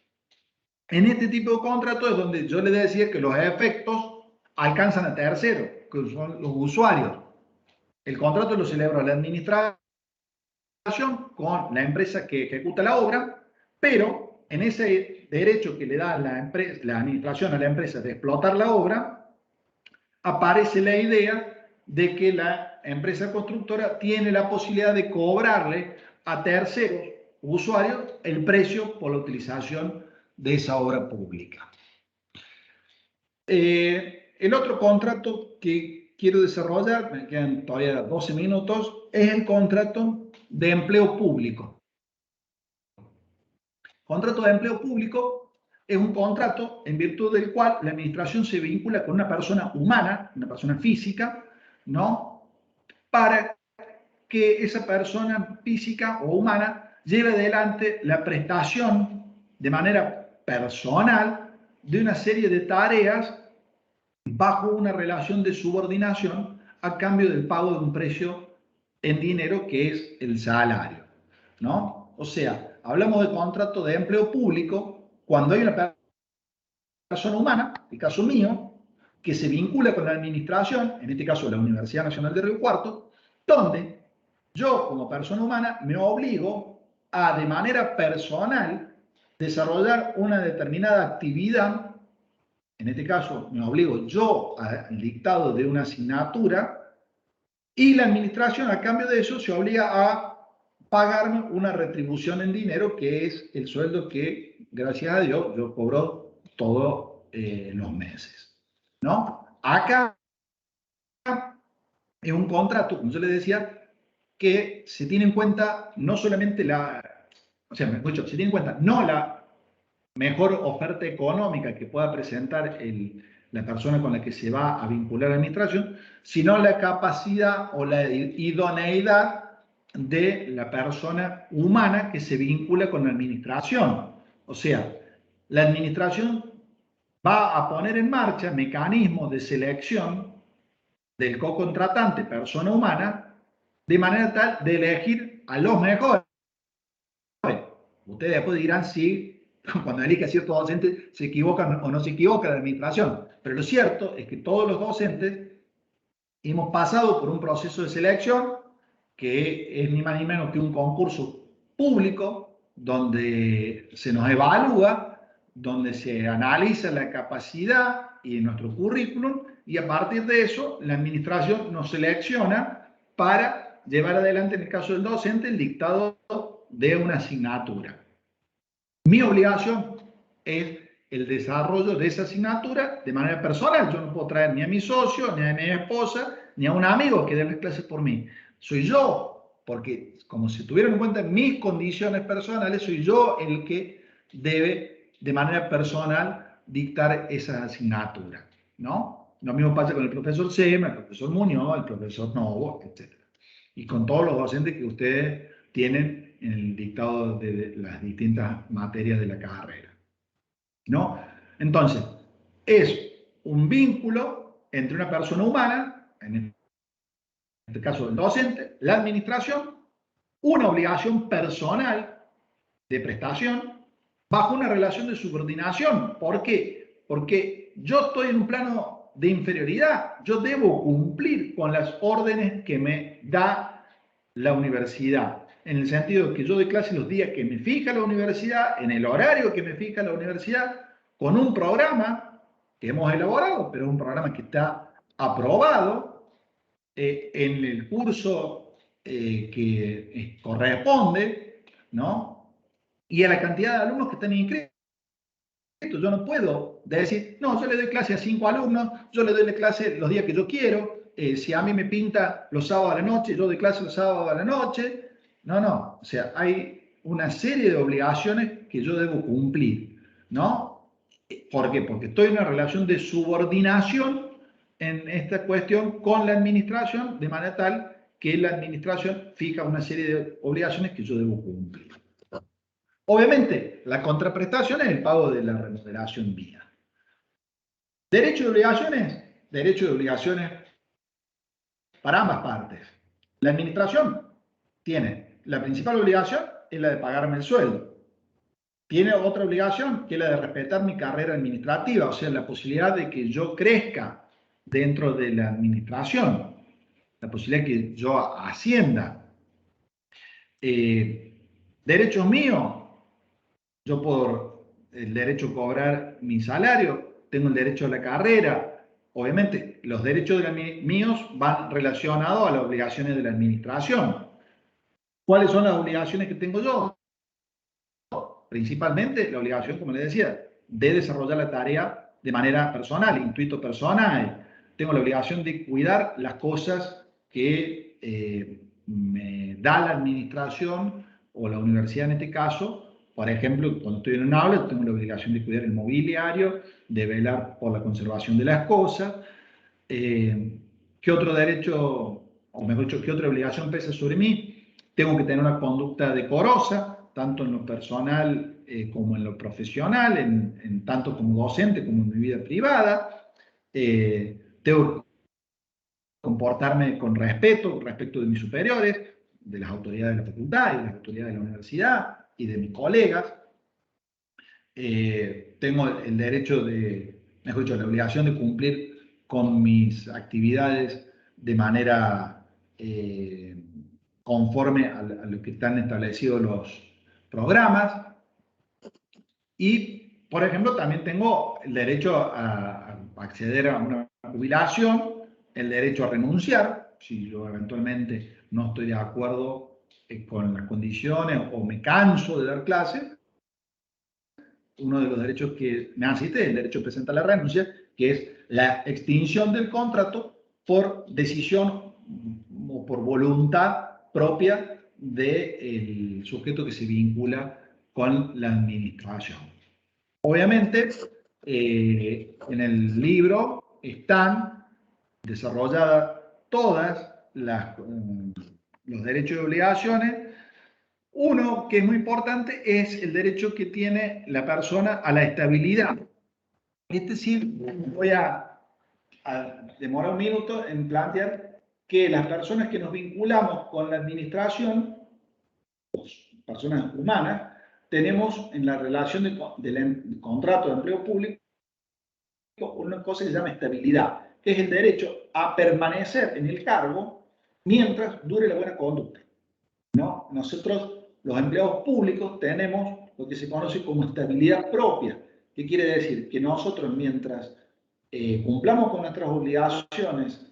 En este tipo de contrato es donde yo les decía que los efectos alcanzan a terceros, que son los usuarios. El contrato lo celebra la administración con la empresa que ejecuta la obra, pero en ese derecho que le da la administración a la empresa de explotar la obra, aparece la idea de que la empresa constructora tiene la posibilidad de cobrarle a terceros usuarios el precio por la utilización de esa obra pública. El otro contrato que quiero desarrollar, me quedan todavía 12 minutos, es el contrato de empleo público. Contrato de empleo público es un contrato en virtud del cual la administración se vincula con una persona humana, una persona física, ¿no? Para que esa persona física o humana lleve adelante la prestación de manera personal de una serie de tareas bajo una relación de subordinación a cambio del pago de un precio en dinero que es el salario, ¿no? O sea, hablamos de contrato de empleo público cuando hay una persona humana, en el caso mío, que se vincula con la administración, en este caso la Universidad Nacional de Río Cuarto, donde yo como persona humana me obligo a de manera personal desarrollar una determinada actividad. En este caso me obligo yo al dictado de una asignatura y la administración a cambio de eso se obliga a pagarme una retribución en dinero que es el sueldo que, gracias a Dios, yo cobro todos los meses, ¿no? Acá es un contrato, como yo les decía, que se tiene en cuenta no solamente se tiene en cuenta no la mejor oferta económica que pueda presentar la persona con la que se va a vincular a la administración, sino la capacidad o la idoneidad de la persona humana que se vincula con la administración. O sea, la administración va a poner en marcha mecanismos de selección del co-contratante, persona humana, de manera tal de elegir a los mejores. Ustedes después dirán si cuando elige a ciertos docentes se equivocan o no se equivoca la administración, pero lo cierto es que todos los docentes hemos pasado por un proceso de selección que es ni más ni menos que un concurso público donde se nos evalúa donde se analiza la capacidad y nuestro currículum, y a partir de eso la administración nos selecciona para llevar adelante, en el caso del docente, el dictado de una asignatura. Mi obligación es el desarrollo de esa asignatura de manera personal. Yo no puedo traer ni a mi socio, ni a mi esposa, ni a un amigo que dé las clases por mí. Soy yo, porque como si tuvieran en cuenta mis condiciones personales, soy yo el que debe de manera personal dictar esa asignatura, ¿no? Lo mismo pasa con el profesor Sema, el profesor Muñoz, el profesor Novo, etc. Y con todos los docentes que ustedes tienen en el dictado de las distintas materias de la carrera, ¿no? Entonces, es un vínculo entre una persona humana, en este caso el docente, la administración, una obligación personal de prestación bajo una relación de subordinación. ¿Por qué? Porque yo estoy en un plano de inferioridad. Yo debo cumplir con las órdenes que me da la universidad, en el sentido de que yo doy clase los días que me fija la universidad, en el horario que me fija la universidad, con un programa que hemos elaborado, pero es un programa que está aprobado en el curso que corresponde, ¿no? Y a la cantidad de alumnos que están inscritos. Yo no puedo decir, no, yo le doy clase a 5 alumnos, yo le doy la clase los días que yo quiero, si a mí me pinta los sábados a la noche, yo doy clase los sábados a la noche. No, no, o sea, hay una serie de obligaciones que yo debo cumplir, ¿no? ¿Por qué? Porque estoy en una relación de subordinación en esta cuestión con la administración, de manera tal que la administración fija una serie de obligaciones que yo debo cumplir. Obviamente, la contraprestación es el pago de la remuneración mía. Derecho de obligaciones para ambas partes. La administración tiene la principal obligación, es la de pagarme el sueldo. Tiene otra obligación, que es la de respetar mi carrera administrativa, o sea, la posibilidad de que yo crezca dentro de la administración, la posibilidad de que yo ascienda. Derechos míos, yo por el derecho a cobrar mi salario, tengo el derecho a la carrera. Obviamente, los derechos míos van relacionados a las obligaciones de la administración. ¿Cuáles son las obligaciones que tengo yo? Principalmente la obligación, como les decía, de desarrollar la tarea de manera personal, intuito personal. Tengo la obligación de cuidar las cosas que me da la administración o la universidad en este caso. Por ejemplo, cuando estoy en un aula, tengo la obligación de cuidar el mobiliario, de velar por la conservación de las cosas. ¿Qué otro derecho, o mejor dicho, qué otra obligación pesa sobre mí? Tengo que tener una conducta decorosa, tanto en lo personal como en lo profesional, tanto como docente como en mi vida privada. Tengo que comportarme con respeto respecto de mis superiores, de las autoridades de la facultad y de las autoridades de la universidad y de mis colegas. Tengo el derecho mejor dicho, la obligación de cumplir con mis actividades de manera conforme a lo que están establecidos los programas. Y, por ejemplo, también tengo el derecho a acceder a una jubilación, el derecho a renunciar, si yo eventualmente no estoy de acuerdo con las condiciones o me canso de dar clases. Uno de los derechos que me asiste es el derecho a presentar la renuncia, que es la extinción del contrato por decisión o por voluntad propia del sujeto que se vincula con la administración. Obviamente, en el libro están desarrolladas todas los derechos y obligaciones. Uno que es muy importante es el derecho que tiene la persona a la estabilidad. Este sí, voy a demorar un minuto en plantear que las personas que nos vinculamos con la administración, personas humanas, tenemos en la relación del contrato de empleo público una cosa que se llama estabilidad, que es el derecho a permanecer en el cargo mientras dure la buena conducta, ¿no? Nosotros, los empleados públicos, tenemos lo que se conoce como estabilidad propia, ¿Qué quiere decir? Que nosotros, mientras cumplamos con nuestras obligaciones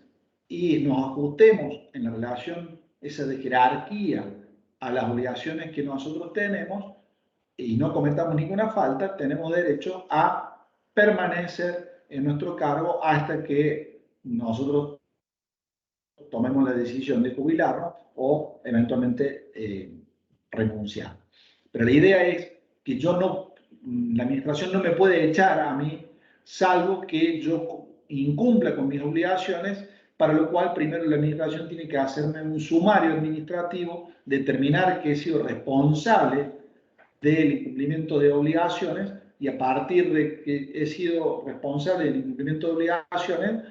y nos ajustemos en la relación esa de jerarquía a las obligaciones que nosotros tenemos y no cometamos ninguna falta, tenemos derecho a permanecer en nuestro cargo hasta que nosotros tomemos la decisión de jubilarnos o eventualmente renunciar. Pero la idea es que la administración no me puede echar a mí, salvo que yo incumpla con mis obligaciones, para lo cual primero la administración tiene que hacerme un sumario administrativo, determinar que he sido responsable del incumplimiento de obligaciones, y a partir de que he sido responsable del incumplimiento de obligaciones,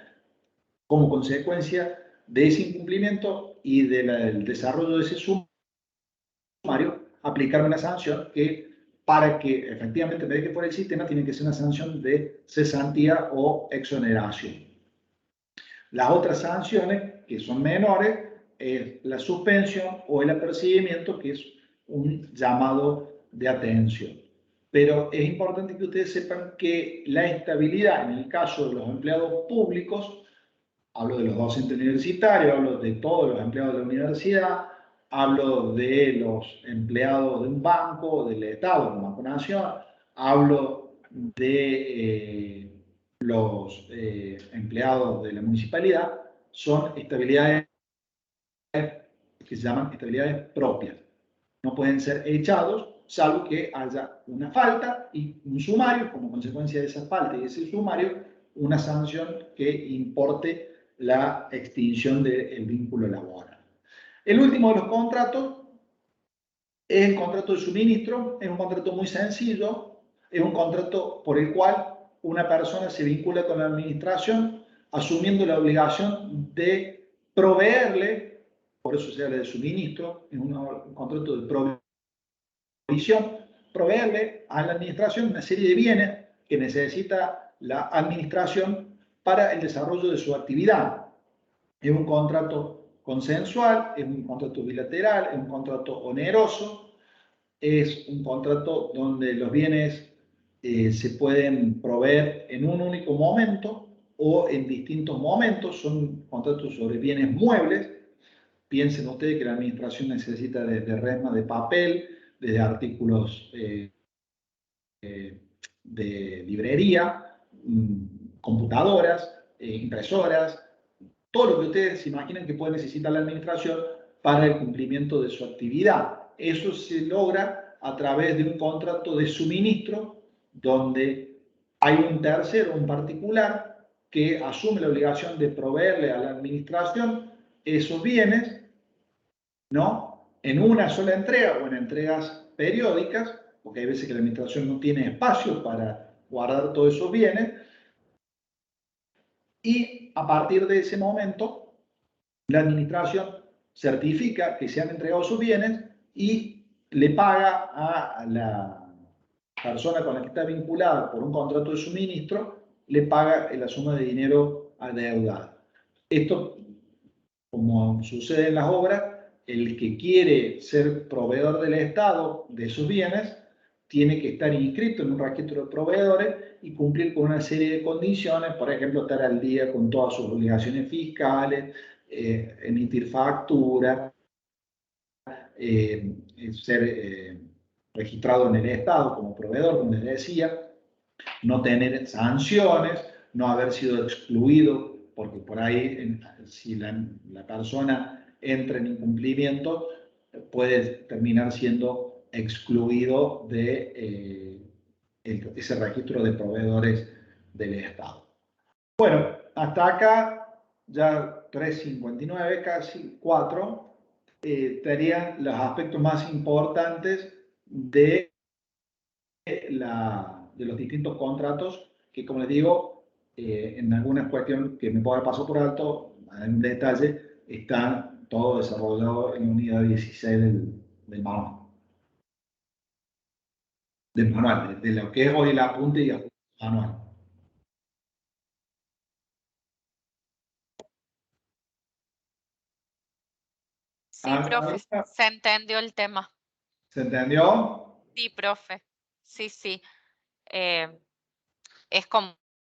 como consecuencia de ese incumplimiento y del desarrollo de ese sumario, aplicar una sanción que, para que efectivamente me deje fuera el sistema, tiene que ser una sanción de cesantía o exoneración. Las otras sanciones, que son menores, es la suspensión o el apercibimiento, que es un llamado de atención. Pero es importante que ustedes sepan que la estabilidad, en el caso de los empleados públicos, hablo de los docentes universitarios, hablo de todos los empleados de la universidad, hablo de los empleados de un banco, del Estado, del Banco Nación, hablo de los empleados de la municipalidad, son estabilidades que se llaman estabilidades propias. No pueden ser echados, salvo que haya una falta y un sumario, como consecuencia de esa falta y ese sumario, una sanción que importe la extinción del vínculo laboral. El último de los contratos es el contrato de suministro. Es un contrato muy sencillo, es un contrato por el cual una persona se vincula con la administración asumiendo la obligación de proveerle, por eso se habla de suministro, es un contrato de provisión, proveerle a la administración una serie de bienes que necesita la administración para el desarrollo de su actividad. Es un contrato consensual, es un contrato bilateral, es un contrato oneroso, es un contrato donde los bienes se pueden proveer en un único momento o en distintos momentos. Son contratos sobre bienes muebles. Piensen ustedes que la administración necesita desde resma de papel, desde artículos de librería, computadoras, impresoras, todo lo que ustedes se imaginen que puede necesitar la administración para el cumplimiento de su actividad. Eso se logra a través de un contrato de suministro donde hay un tercero, un particular, que asume la obligación de proveerle a la administración esos bienes, ¿no?, en una sola entrega o en entregas periódicas, porque hay veces que la administración no tiene espacio para guardar todos esos bienes, y a partir de ese momento la administración certifica que se han entregado sus bienes y le paga a la persona con la que está vinculada por un contrato de suministro, le paga la suma de dinero adeudada. Esto, como sucede en las obras, el que quiere ser proveedor del Estado de esos bienes tiene que estar inscrito en un registro de proveedores y cumplir con una serie de condiciones, por ejemplo, estar al día con todas sus obligaciones fiscales, emitir factura, ser registrado en el Estado como proveedor, como les decía, no tener sanciones, no haber sido excluido, porque por ahí, si la persona entra en incumplimiento, puede terminar siendo excluido de ese registro de proveedores del Estado. Bueno, hasta acá, ya 3:59, casi 4, estarían los aspectos más importantes de los distintos contratos, que, como les digo, en algunas cuestiones que me puedo haber pasado por alto, en detalle, está todo desarrollado en la unidad 16 del manual. Del manual, de lo que es hoy el apunte y el manual. Sí, profe, se entendió el tema. ¿Se entendió? Sí, profe. Sí, sí. es como